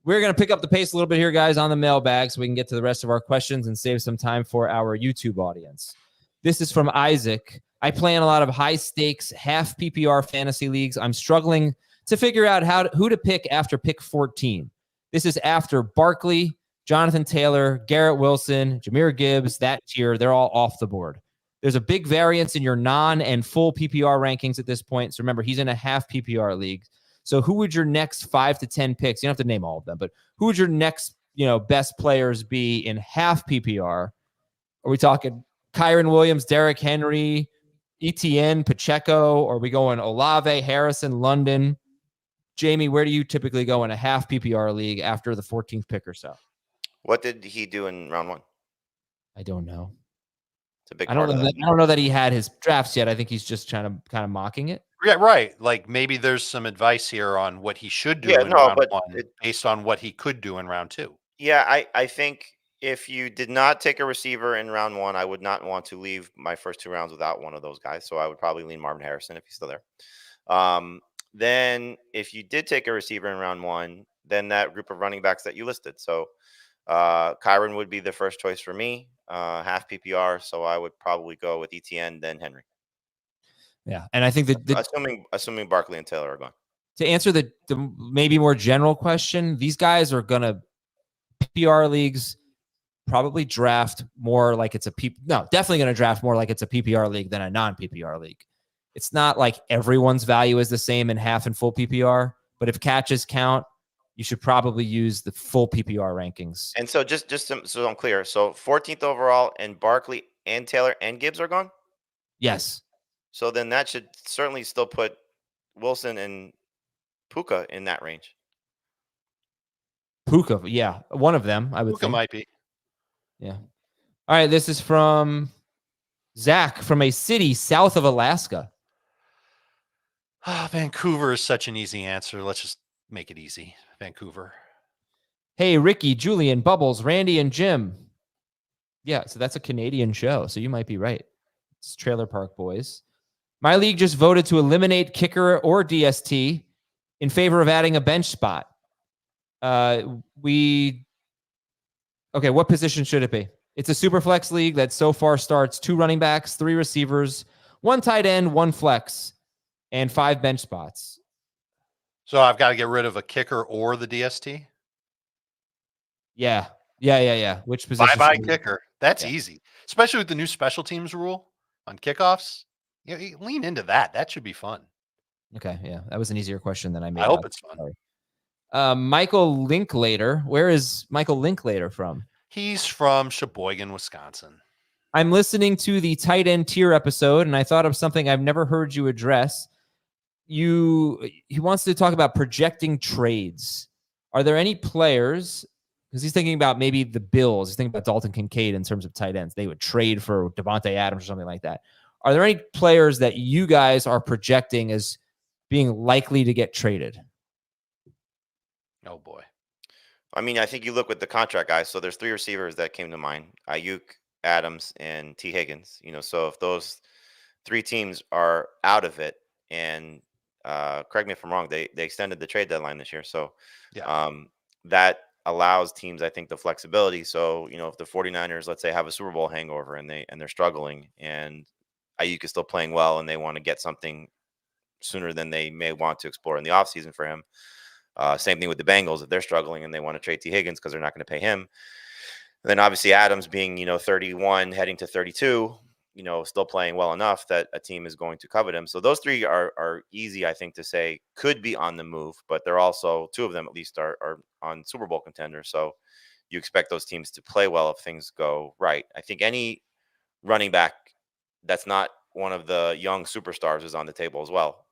We're going to pick up the pace a little bit here, guys, on the mailbag so we can get to the rest of our questions and save some time for our YouTube audience. This is from Isaac. I play in a lot of high-stakes, half PPR fantasy leagues. I'm struggling to figure out who to pick after pick 14. This is after Barkley, Jonathan Taylor, Garrett Wilson, Jahmyr Gibbs, that tier, they're all off the board. There's a big variance in your non and full PPR rankings at this point. So remember, he's in a half PPR league. So who would your next 5 to 10 picks? You don't have to name all of them, but who would your next, best players be in half PPR? Are we talking Kyron Williams, Derrick Henry, Etienne, Pacheco? Or are we going Olave, Harrison, London? Jamie, where do you typically go in a half PPR league after the 14th pick or so? What did he do in round 1? I don't know. It's a big I don't part know of that. I don't know that he had his drafts yet. I think he's just trying to kind of mocking it. Yeah, right. Like maybe there's some advice here on what he should do Yeah, in no, round but 1 based on what he could do in round 2. Yeah, I think if you did not take a receiver in round 1, I would not want to leave my first 2 rounds without one of those guys. So I would probably lean Marvin Harrison if he's still there. Then if you did take a receiver in round 1, then that group of running backs that you listed. So Kyron would be the first choice for me, half PPR. So I would probably go with ETN, then Henry. Yeah, and I think that assuming Barkley and Taylor are gone. To answer the maybe more general question, these guys are gonna PPR leagues probably draft more like it's definitely gonna draft more like it's a PPR league than a non-PPR league. It's not like everyone's value is the same in half and full PPR, but if catches count, you should probably use the full PPR rankings. And so just so I'm clear, so 14th overall and Barkley and Taylor and Gibbs are gone? Yes. So then that should certainly still put Wilson and Puka in that range. Puka, yeah. One of them, I would Puka think. might be. Yeah. All right, this is from Zach from a city south of Alaska. Vancouver is such an easy answer. Let's just make it easy. Vancouver. Hey, Ricky, Julian, Bubbles, Randy, and Jim. Yeah, so that's a Canadian show, so you might be right. It's Trailer Park Boys. My league just voted to eliminate kicker or DST in favor of adding a bench spot. What position should it be? It's a super flex league that so far starts 2 running backs, 3 receivers, 1 tight end, 1 flex, and 5 bench spots. So I've got to get rid of a kicker or the DST? Yeah. Which position? Bye-bye kicker. That's easy. Especially with the new special teams rule on kickoffs. You lean into that. That should be fun. Okay, yeah. That was an easier question than I made. I hope it's fun. Michael Linklater. Where is Michael Linklater from? He's from Sheboygan, Wisconsin. I'm listening to the tight end tier episode, and I thought of something I've never heard you address. He wants to talk about projecting trades. Are there any players, because he's thinking about maybe the Bills, he's thinking about Dalton Kincaid in terms of tight ends. They would trade for Devontae Adams or something like that. Are there any players that you guys are projecting as being likely to get traded? Oh, boy. I mean, I think you look with the contract guys. So there's 3 receivers that came to mind: Ayuk, Adams, and T. Higgins. So if those 3 teams are out of it, and correct me if I'm wrong, they extended the trade deadline this year. So that allows teams, I think, the flexibility. So, if the 49ers, let's say, have a Super Bowl hangover and they're struggling, and Ayuk is still playing well and they want to get something sooner than they may want to explore in the offseason for him. Same thing with the Bengals. If they're struggling and they want to trade T. Higgins because they're not going to pay him. And then obviously Adams being, 31 heading to 32, still playing well enough that a team is going to covet him. So those 3 are easy, I think, to say could be on the move, but they're also, 2 of them at least are on Super Bowl contenders. So you expect those teams to play well if things go right. I think any running back that's not one of the young superstars is on the table as well.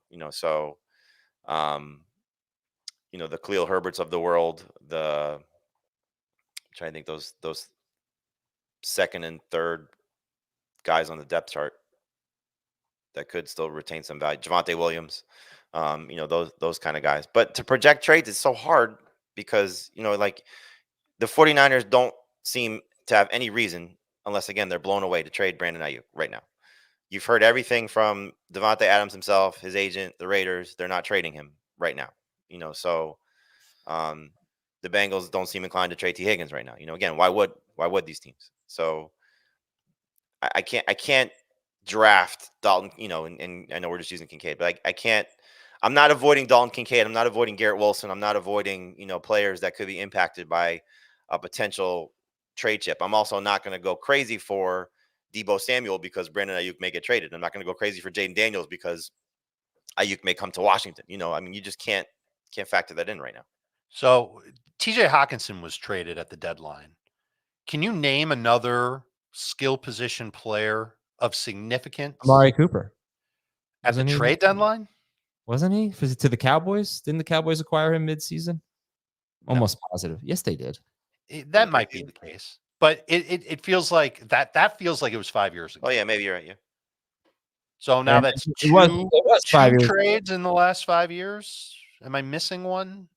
The Khalil Herberts of the world, I'm trying to think those second and third guys on the depth chart that could still retain some value. Javonte Williams, those kind of guys. But to project trades is so hard because, like the 49ers don't seem to have any reason, unless, again, they're blown away, to trade Brandon Ayuk right now. You've heard everything from Devontae Adams himself, his agent, the Raiders. They're not trading him right now. So the Bengals don't seem inclined to trade T. Higgins right now. Again, why would these teams? So I can't draft Dalton, and I know we're just using Kincaid, but I can't. I'm not avoiding Dalton Kincaid. I'm not avoiding Garrett Wilson. I'm not avoiding, players that could be impacted by a potential trade chip. I'm also not going to go crazy for Deebo Samuel because Brandon Ayuk may get traded. I'm not going to go crazy for Jaden Daniels because Ayuk may come to Washington. I mean, you just can't factor that in right now. So TJ Hawkinson was traded at the deadline. Can you name another skill position player of significance Amari Cooper. at the Wasn't he? trade deadline? Wasn't he? Was it to the Cowboys? Didn't the Cowboys acquire him mid-season? Almost positive. Yes, they did. That might be the case, but it feels like that feels like it was 5 years ago. Oh yeah, maybe you're right. Yeah. So now And that's it was 5 two years. trades in the last 5 years. Am I missing one?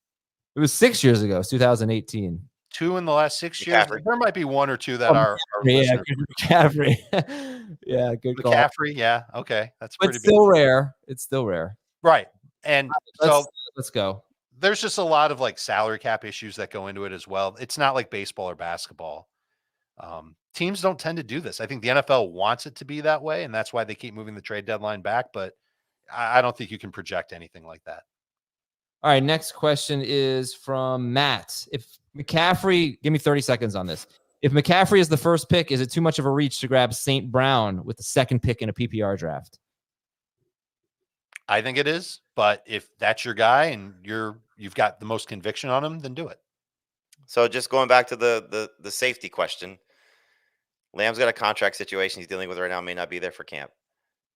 It was 6 years ago. It's 2018. 2 in the last 6 years. McCaffrey. There might be 1 or 2 that are Yeah, listeners. McCaffrey. Yeah, good call. McCaffrey. Yeah. Okay. That's But pretty still big. rare. It's still rare. Right. And so Let's go. there's just a lot of like salary cap issues that go into it as well. It's not like baseball or basketball. Teams don't tend to do this. I think the NFL wants it to be that way, and that's why they keep moving the trade deadline back. But I don't think you can project anything like that. All right, next question is from Matt. If McCaffrey, give me 30 seconds on this. If McCaffrey is the first pick, is it too much of a reach to grab St. Brown with the second pick in a PPR draft? I think it is, but if that's your guy and you've got the most conviction on him, then do it. So just going back to the safety question, Lamb's got a contract situation he's dealing with right now, may not be there for camp.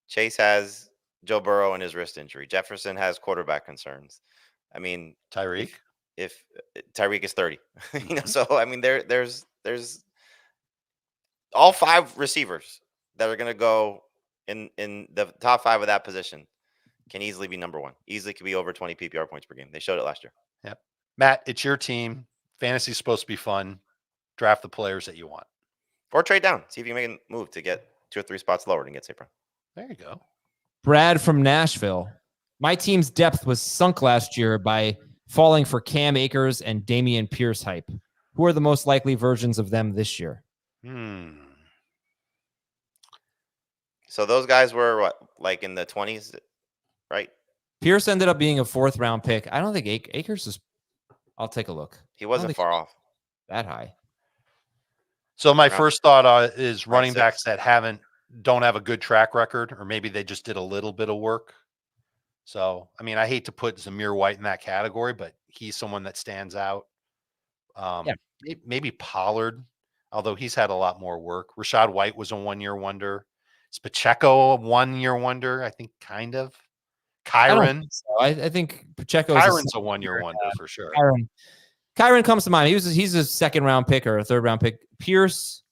Chase has Joe Burrow and his wrist injury. Jefferson has quarterback concerns. I mean, Tyreek. If Tyreek is 30, so I mean, there's all 5 receivers that are going to go in the top 5 of that position can easily be number 1. Easily could be over 20 PPR points per game. They showed it last year. Yep. Matt, it's your team. Fantasy's supposed to be fun. Draft the players that you want. Or trade down. See if you can make a move to get 2 or 3 spots lower and get St. Brown. There you go. Brad from Nashville. My team's depth was sunk last year by falling for Cam Akers and Dameon Pierce hype. Who are the most likely versions of them this year? So those guys were what, like in the 20s, right? Pierce ended up being a 4th round pick. I don't think Akers is. I'll take a look. He wasn't far off. That high. So my first thought is running 6. backs that don't have a good track record, or maybe they just did a little bit of work. So, I mean, I hate to put Zamir White in that category, but he's someone that stands out. Maybe Pollard, although he's had a lot more work. Rashad White was a 1-year wonder. Is Pacheco a 1-year wonder? I think kind of. Kyron. I think Pacheco. Kyron's a 1-year wonder for sure. Kyron comes to mind. He's a 2nd round pick or a 3rd round pick. Pierce.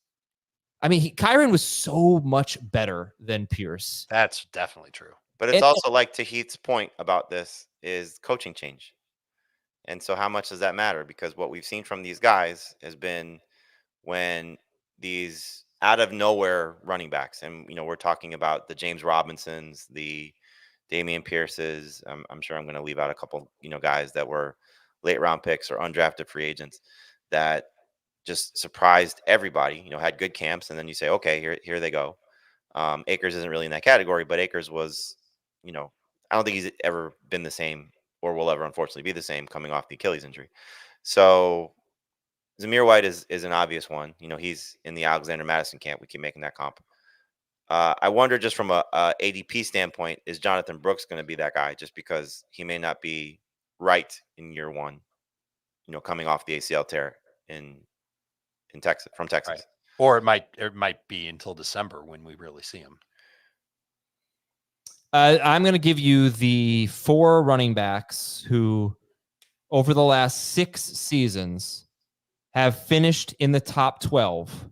I mean, Kyron was so much better than Pierce. That's definitely true. But it's also like to Heath's point about this is coaching change. And so how much does that matter? Because what we've seen from these guys has been when these out of nowhere running backs, and we're talking about the James Robinsons, the Dameon Pierces. I'm sure I'm going to leave out a couple, guys that were late round picks or undrafted free agents that just surprised everybody. Had good camps, and then you say, okay, here they go. Akers isn't really in that category, but Akers was, I don't think he's ever been the same or will ever, unfortunately, be the same coming off the Achilles injury. So Zamir White is an obvious one. He's in the Alexander Madison camp. We keep making that comp. I wonder, just from a ADP standpoint, is Jonathan Brooks going to be that guy? Just because he may not be right in year 1, coming off the ACL tear in Texas, from Texas. Right. Or it might be until December when we really see him. I'm going to give you the 4 running backs who, over the last 6 seasons, have finished in the top 12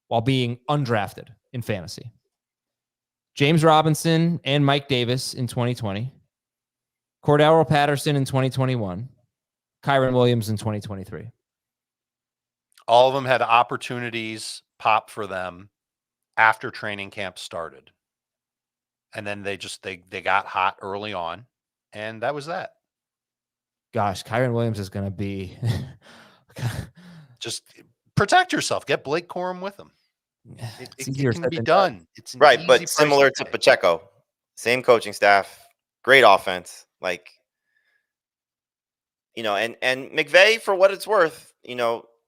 while being undrafted in fantasy. James Robinson and Mike Davis in 2020. Cordero Patterson in 2021. Kyron Williams in 2023. All of them had opportunities pop for them after training camp started. And then they got hot early on, and that was that. Gosh, Kyron Williams is going to be just protect yourself. Get Blake Corum with him. It can be done. It's right, but similar to Pacheco, same coaching staff, great offense. And McVay, for what it's worth,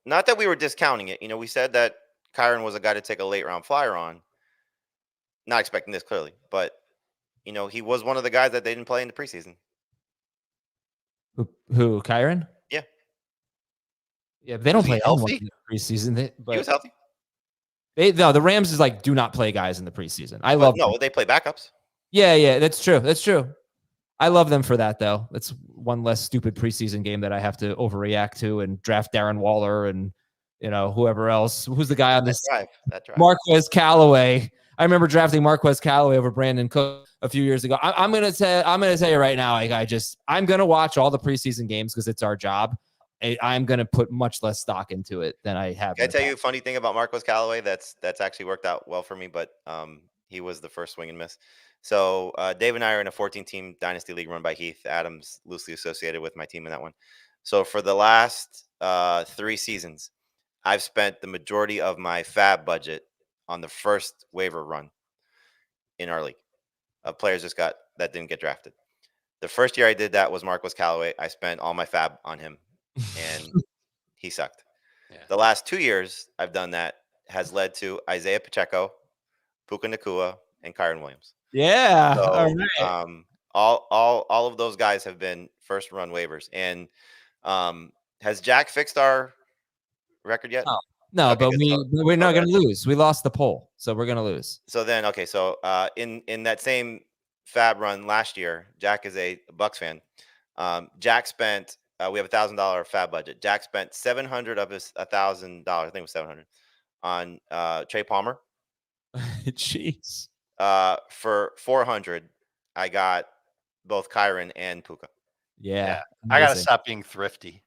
not that we were discounting it. We said that Kyron was a guy to take a late round flyer on. Not expecting this clearly, but he was one of the guys that they didn't play in the preseason. Who Kyron? Yeah. Yeah, they don't Was he play anyone healthy? in the preseason. He was healthy. The Rams is like do not play guys in the preseason. I love them. They play backups. Yeah, that's true. That's true. I love them for that though. That's one less stupid preseason game that I have to overreact to and draft Darren Waller and whoever else. Who's the guy on this? That drive. Marquez Callaway. I remember drafting Marquez Callaway over Brandon Cook a few years ago. I'm gonna tell you right now, I'm gonna watch all the preseason games because it's our job. I'm gonna put much less stock into it than I have. Can I tell you a funny thing about Marquez Callaway? That's actually worked out well for me, but he was the first swing and miss. So Dave and I are in a 14-team dynasty league run by Heath Adams, loosely associated with my team in that one. So for the last 3 seasons, I've spent the majority of my fab budget on the first waiver run in our league of players that didn't get drafted. The first year I did that was Marquez Callaway. I spent all my fab on him, and he sucked. Yeah. The last 2 years I've done that has led to Isaiah Pacheco, Puka Nacua, and Kyron Williams. Yeah. So, all right. all of those guys have been first run waivers. And has Jack fixed our record yet? No, Okay, but we're not going to lose. We lost the poll, so we're going to lose. So then, okay, so in that same fab run last year, Jack is a Bucks fan. Jack spent we have $1,000 fab budget. Jack spent $700 of his $1,000. I think it was $700 on Trey Palmer. Jeez. For $400, I got both Kyron and Puka. Yeah. I gotta stop being thrifty.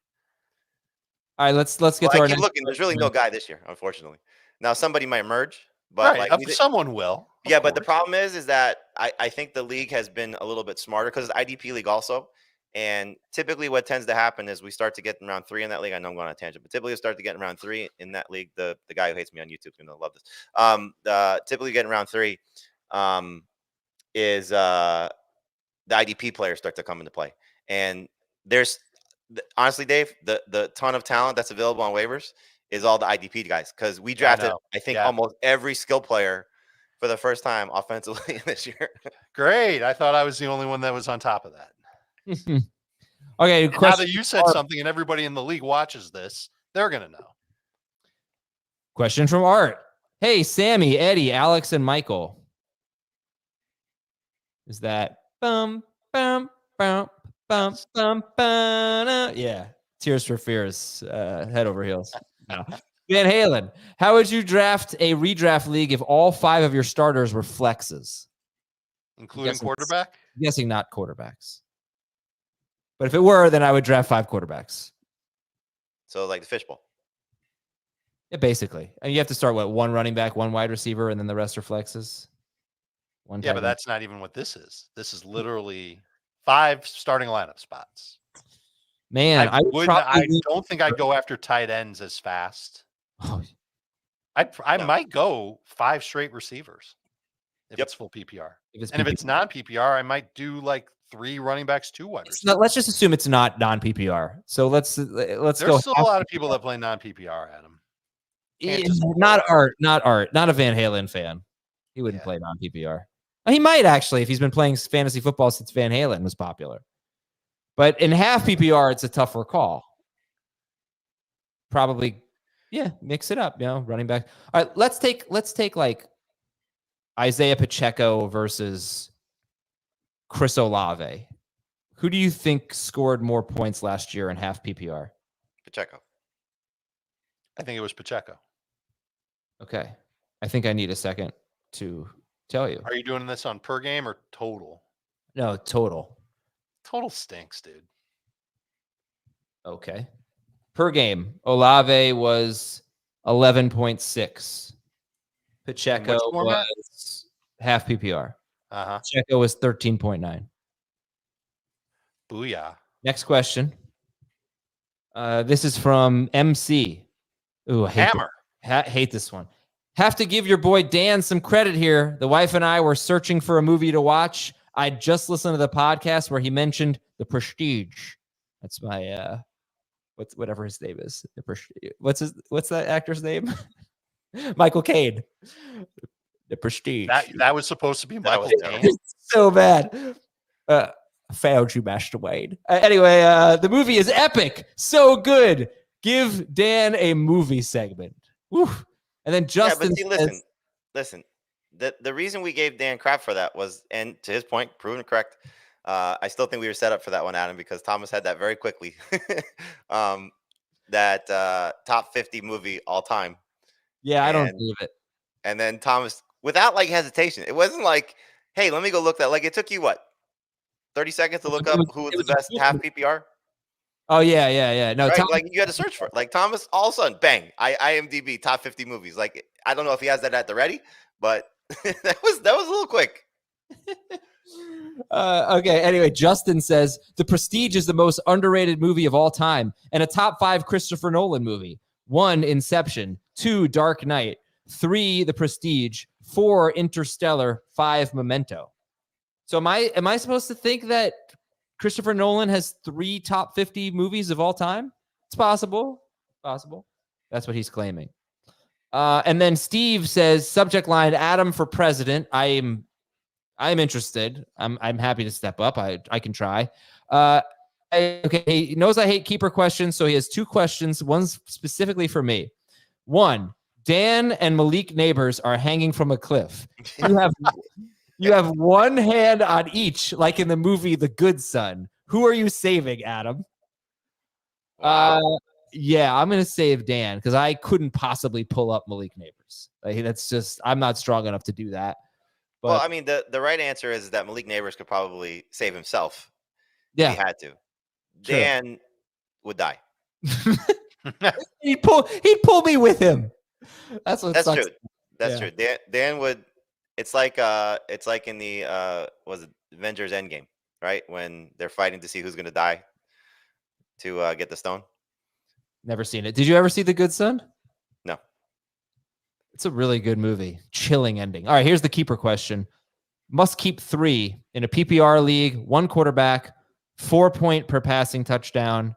All right, let's get to our next. Looking. There's really no guy this year, unfortunately. Now somebody might emerge, but Right. Someone will. Yeah, but the problem is that I think the league has been a little bit smarter because it's IDP league also. And typically what tends to happen is we start to get in round 3 in that league. I know I'm going on a tangent, but typically we start to get in round 3 in that league. The guy who hates me on YouTube is going to love this. Typically get in round 3 is the IDP players start to come into play. And there's honestly, Dave, the ton of talent that's available on waivers is all the IDP guys because we drafted, I think, almost every skill player for the first time offensively this year. Great. I thought I was the only one that was on top of that. Okay. Now that you said something and everybody in the league watches this, they're going to know. Question from Art. Hey, Sammy, Eddie, Alex, and Michael. Is that bum, bum, bum, bum, bum, bum, yeah. Tears for Fears, head over heels. No. Van Halen, how would you draft a redraft league if all 5 of your starters were flexes? Including quarterback? I'm guessing not quarterbacks. But if it were, then I would draft 5 quarterbacks. So like the fishbowl. Yeah, basically. And you have to start, 1 running back, 1 wide receiver, and then the rest are flexes? Yeah, but that's not even what this is. This is literally 5 starting lineup spots. Man, I don't think I'd go after tight ends as fast. Oh. I might go 5 straight receivers if it's full PPR. If it's non-PPR, I might do like 3 running backs, 2 wide receivers. Let's just assume it's not non-PPR. So let's go. There's still a lot of people that play non-PPR, Adam. Not Art, not a Van Halen fan. He wouldn't play non-PPR. He might actually if he's been playing fantasy football since Van Halen was popular. But in half PPR, it's a tougher call. Probably, mix it up, running back. All right, let's take like Isaiah Pacheco versus Chris Olave. Who do you think scored more points last year in half PPR? Pacheco. I think it was Pacheco. Okay. I think I need a second to tell you. Are you doing this on per game or total? No, total. Total stinks, dude. Okay. Per game, Olave was 11.6. Pacheco was half PPR. Pacheco was 13.9. Booyah. Next question. This is from MC. Ooh, I hate this one. Have to give your boy Dan some credit here. The wife and I were searching for a movie to watch. I just listened to the podcast where he mentioned The Prestige. That's my whatever his name is. What's that actor's name? Michael Caine. The Prestige. That was supposed to be That Michael was Caine. terrible. So bad. Failed you, Master Wayne. Anyway, the movie is epic. So good. Give Dan a movie segment. Woo. And then Justin yeah, but see, listen. The reason we gave Dan crap for that was, and to his point, proven correct. I still think we were set up for that one, Adam, because Thomas had that very quickly. That top 50 movie all time. Yeah, I don't believe it. And then Thomas, without like hesitation, it wasn't like, hey, let me go look that. Like, it took you what, 30 seconds to look up who was the best half PPR? Oh, yeah. No, right? Like, you had to search for it. Like, Thomas, all of a sudden, bang, IMDb top 50 movies. Like, I don't know if he has that at the ready, but that was a little quick. Okay. Anyway, Justin says The Prestige is the most underrated movie of all time and a top 5 Christopher Nolan movie. 1, Inception. 2, Dark Knight. 3, The Prestige. 4, Interstellar. 5, Memento. So am I supposed to think that Christopher Nolan has 3 top 50 movies of all time? It's possible. Possible. That's what he's claiming. And then Steve says, subject line, Adam for president. I'm interested. I'm happy to step up. I can try. Okay, he knows I hate keeper questions, so he has 2 questions. One's specifically for me. 1, Dan and Malik Neighbors are hanging from a cliff. You have one hand on each, like in the movie The Good Son. Who are you saving, Adam? Wow. Yeah, I'm gonna save Dan because I couldn't possibly pull up Malik Neighbors. Like, that's just, I'm not strong enough to do that. But, Well, I mean, the right answer is that Malik Neighbors could probably save himself if yeah, he had to. Sure. Dan would die. he'd pull me with him. That's That's sucks. true. That's true. Dan would. It's like in the was it Avengers Endgame, right? When they're fighting to see who's going to die to get the stone. Never seen it. Did you ever see The Good Son? No. It's a really good movie. Chilling ending. All right, here's the keeper question. Must keep 3 in a PPR league, 1 quarterback, 4 point per passing touchdown.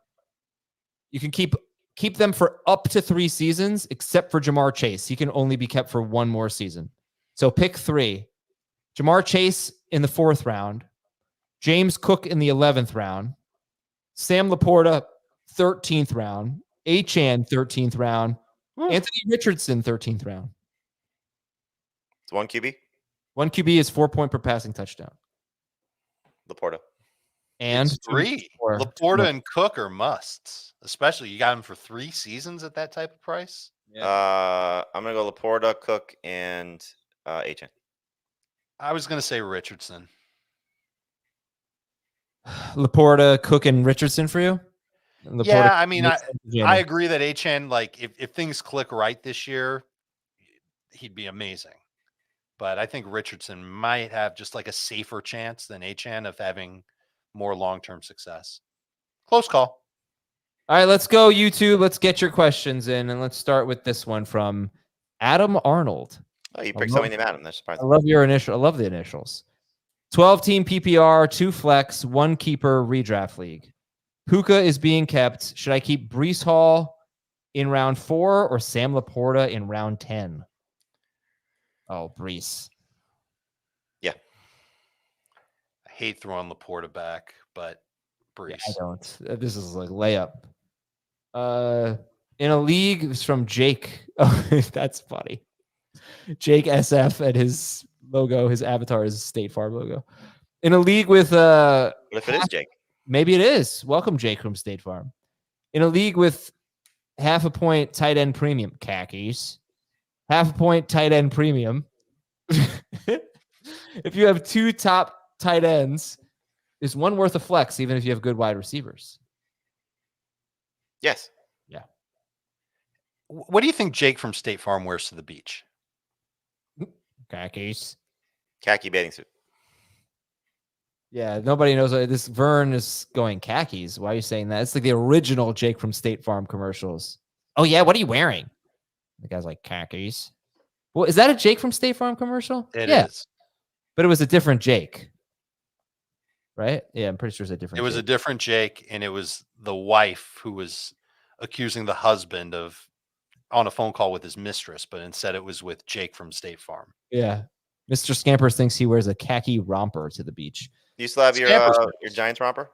You can keep them for up to 3 seasons, except for Jamar Chase. He can only be kept for 1 more season. So pick 3. Jamar Chase in the 4th round, James Cook in the 11th round, Sam Laporta 13th round, Achane 13th round, Anthony Richardson 13th round. It's 1 QB. 1 QB is 4 point per passing touchdown. Laporta. And It's 3. Laporta and Cook are musts, especially you got him for 3 seasons at that type of price. I'm gonna go Laporta, Cook, and Achane. I was going to say Richardson. Laporta, Cook, and Richardson for you? Laporta, Yeah, I mean, Richardson, I agree that Achane, like, if things click right this year, he'd be amazing. But I think Richardson might have just like a safer chance than Achane of having more long-term success. Close call. All right, let's go, YouTube. Let's get your questions in, and let's start with this one from Adam Arnold. Oh, you picked somebody named Adam. That's surprising. I love your initial. I love the initials. 12-team PPR, 2 flex, 1 keeper redraft league. Puka is being kept. Should I keep Breece Hall in round 4 or Sam Laporta in round 10? Oh, Breece. Yeah. I hate throwing Laporta back, but Breece. Yeah, I don't. This is like layup. In a league, it's from Jake. Oh, that's funny. Jake SF and his logo, his avatar is State Farm logo. In a league with What if it is Jake? maybe it is. Welcome, Jake from State Farm. In a league with 0.5 point tight end premium, khakis. 0.5 point tight end premium. If you have 2 top tight ends, is 1 worth a flex, even if you have good wide receivers? Yes. Yeah. What do you think Jake from State Farm wears to the beach? Khakis. Khaki bathing suit. Yeah, nobody knows. This Vern is going khakis. Why are you saying that? It's like the original Jake from State Farm commercials. Oh, yeah. What are you wearing? The guy's like, khakis. Well, is that a Jake from State Farm commercial? It is. But it was a different Jake. Right? Yeah, I'm pretty sure it's a different It was Jake. a different Jake, and it was the wife who was accusing the husband of on a phone call with his mistress, but instead it was with Jake from State Farm. Yeah. Mr. Scampers thinks he wears a khaki romper to the beach. Do you still have Scampers your Giants romper?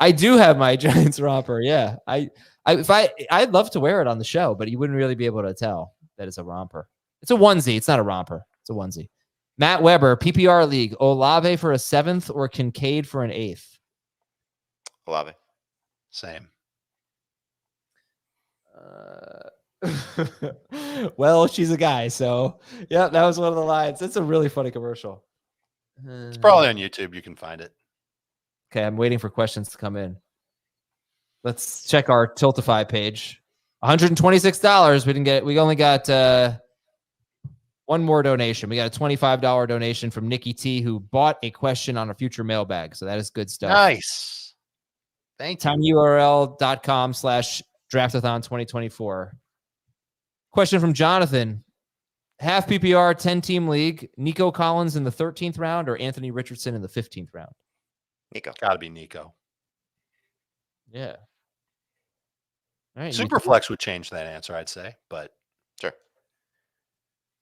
I do have my Giants romper. Yeah. I'd love to wear it on the show, but you wouldn't really be able to tell that it's a romper. It's a onesie. It's not a romper. It's a onesie. Matt Weber, PPR League. Olave for a 7th or Kincaid for an 8th? Olave. Same. Well, she's a guy, so yeah, that was one of the lines. That's a really funny commercial. It's probably on YouTube. You can find it. Okay, I'm waiting for questions to come in. Let's check our Tiltify page. $126. We only got one more donation. We got a $25 donation from Nikki T, who bought a question on a future mailbag. So that is good stuff. Nice. Thank you. tinyurl.com/draftathon 2024. Question from Jonathan. Half PPR, 10-team league. Nico Collins in the 13th round or Anthony Richardson in the 15th round? Nico. Gotta be Nico. Yeah. All right. Superflex would change that answer, I'd say, but Sure.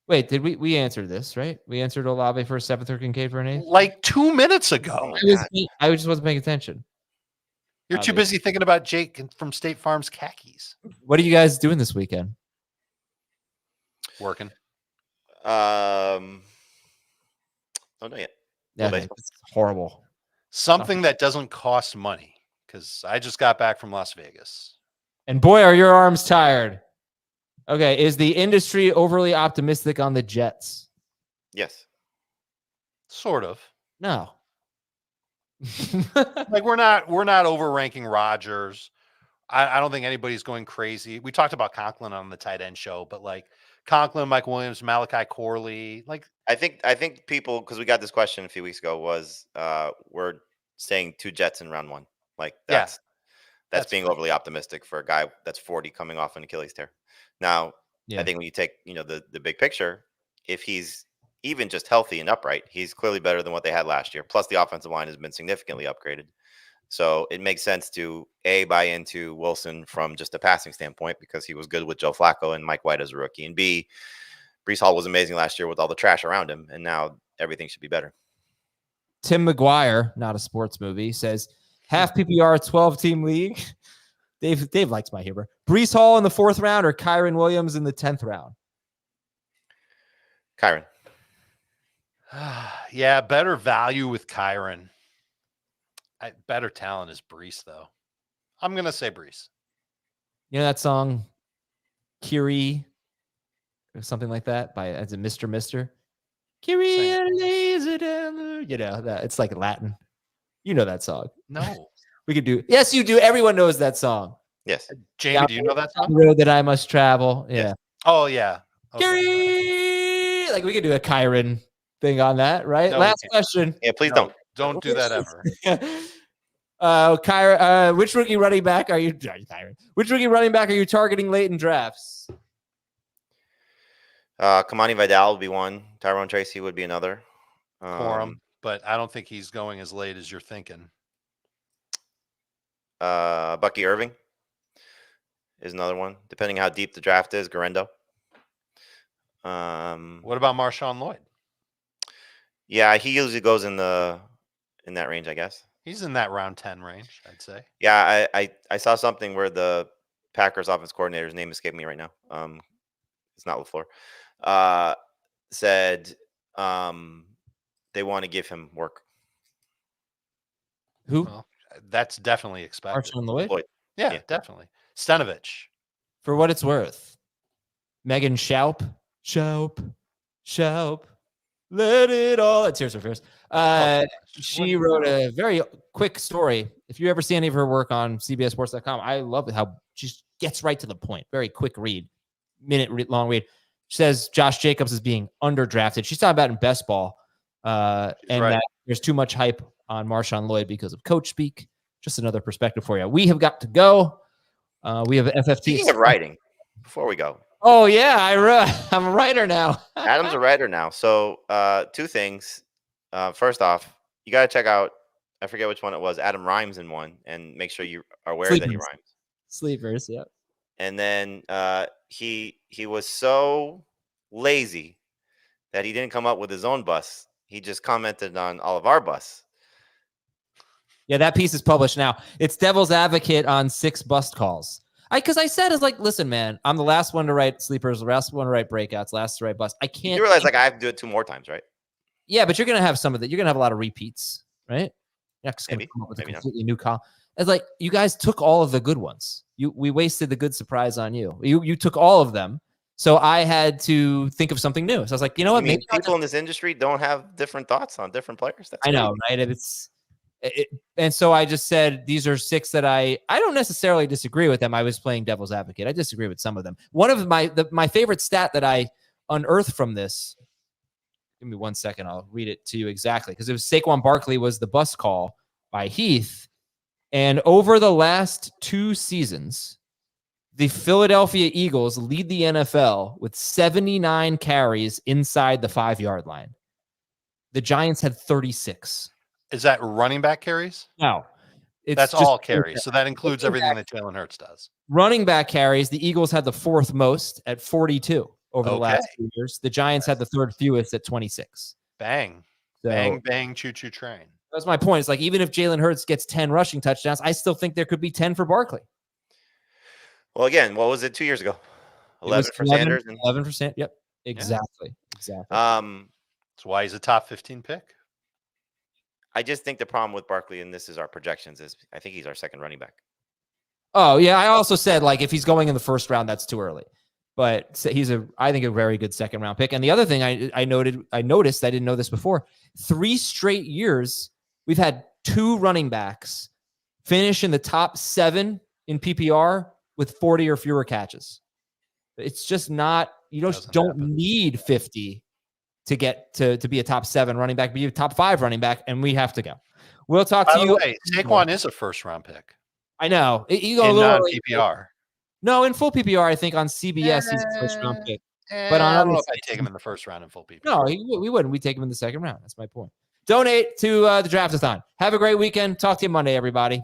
Wait, did we answer this, right? We answered Olave for a 7th or Kincaid for an 8th? like 2 minutes ago. I just wasn't paying attention. You're too busy thinking about Jake from State Farm's khakis. What are you guys doing this weekend? Working. Don't know yet. Yeah, Well, it's horrible. Something that doesn't cost money, because I just got back from Las Vegas. And boy, are your arms tired. Okay, is the industry overly optimistic on the Jets? Yes. Sort of. No. Like we're not overranking Rodgers. I don't think anybody's going crazy. We talked about Conklin on the tight end show, but like Conklin, Mike Williams, Malachi Corley, like I think people, because we got this question a few weeks ago, was we're saying 2 Jets in round 1. Like that's being overly optimistic for a guy that's 40 coming off an Achilles tear. Now, I think when you take the big picture, if he's even just healthy and upright, he's clearly better than what they had last year. Plus, the offensive line has been significantly upgraded. So it makes sense to A, buy into Wilson from just a passing standpoint because he was good with Joe Flacco and Mike White as a rookie. And B, Brees Hall was amazing last year with all the trash around him. And now everything should be better. Tim McGuire, not a sports movie, says half PPR 12-team league. Dave likes my humor. Brees Hall in the 4th round or Kyron Williams in the 10th round? Kyron. yeah, better value with Kyron. Better talent is Brees, though. I'm going to say Brees. You know that song, Kyrie, or something like that, by is it Mr. Mister? Kyrie, you know that it's like Latin. You know that song. No. We could do. Yes, you do. Everyone knows that song. Yes. Jamie, do you know that The song? road that I must travel. Yeah. Yes. Oh, yeah. Okay. Kyrie! Like we could do a Kyron thing on that, right? No, Last question. Yeah, please No, don't. Don't do that ever. Kyron, which rookie running back are you? Kyron. Which rookie running back are you targeting late in drafts? Kamani Vidal would be one. Tyrone Tracy would be another. For him, but I don't think he's going as late as you're thinking. Bucky Irving is another one, depending how deep the draft is. Garendo. What about Marshawn Lloyd? Yeah, he usually goes in that range, I guess. He's in that round 10 range, I'd say. Yeah, I saw something where the Packers offense coordinator's name escaped me right now. It's not LaFleur. Said they want to give him work. Who? Well, that's definitely expected. Marshawn Lloyd? Lloyd. Yeah, Yeah. definitely. Stenovich. For what it's worth, Megan Schaup. Let it all. Tears for Fears. She wrote a very quick story. If you ever see any of her work on CBSSports.com, I love how she gets right to the point. Very quick read, long read. She says Josh Jacobs is being underdrafted. She's talking about in best ball, and right. that there's too much hype on Marshawn Lloyd because of coach speak. Just another perspective for you. We have got to go. We have FFT. Speaking of writing, before we go. Oh yeah, I'm a writer now. Adam's a writer now. So 2 things. First off, you got to check out, I forget which one it was. Adam rhymes in one, and make sure you are aware that he rhymes. Sleepers, yeah. and then he was so lazy that he didn't come up with his own bus. He just commented on all of our bus. Yeah, that piece is published now. It's Devil's Advocate on 6 bust calls. Because I said, is like, listen, man, I'm the last one to write sleepers, the last one to write breakouts, last to write bust. I can't. You realize like I have to do it 2 more times, right? Yeah, but you're gonna have some of that. You're gonna have a lot of repeats, right? You're not just gonna Maybe. come up with a Maybe not. completely new call. It's like you guys took all of the good ones. We wasted the good surprise on you. You took all of them. So I had to think of something new. So I was like, you know what? I mean, Maybe I'll people in this industry don't have different thoughts on different players. That's I know, crazy. right? And so I just said these are 6 that I don't necessarily disagree with them. I was playing devil's advocate. I disagree with some of them. One of my favorite stat that I unearthed from this. Give me 1 second. I'll read it to you exactly because it was Saquon Barkley was the bus call by Heath, and over the last 2 seasons, the Philadelphia Eagles lead the NFL with 79 carries inside the 5-yard line. The Giants had 36. Is that running back carries? No, That's just all carries. So that includes everything that Jalen Hurts does. running back carries. The Eagles had the 4th most at 42 over the last 2 years. The Giants had the 3rd fewest at 26. Bang. So Bang, bang, choo-choo train. that's my point. It's like even if Jalen Hurts gets 10 rushing touchdowns, I still think there could be 10 for Barkley. Well, again, what was it 2 years ago? 11 for Sanders. And, 11%. Yep. Exactly. Exactly. That's why he's a top 15 pick. I just think the problem with Barkley, and this is our projections, is I think he's our 2nd running back. Oh, yeah. I also said, like, if he's going in the 1st round, that's too early. But he's I think, a very good 2nd round pick. And the other thing I noticed, I didn't know this before, 3 straight years, we've had 2 running backs finish in the top 7 in PPR with 40 or fewer catches. It's just not, you don't need 50 to get to be a top 7 running back, be a top 5 running back, and we have to go. We'll talk to you. Way, Saquon is a 1st round pick. I know. You go a in little PPR. No, in full PPR, I think on CBS he's a 1st round pick. But I on don't know other if I'd take him in the 1st round in full PPR. No, we wouldn't. We take him in the 2nd round. That's my point. Donate to the Draftathon. Have a great weekend. Talk to you Monday, everybody.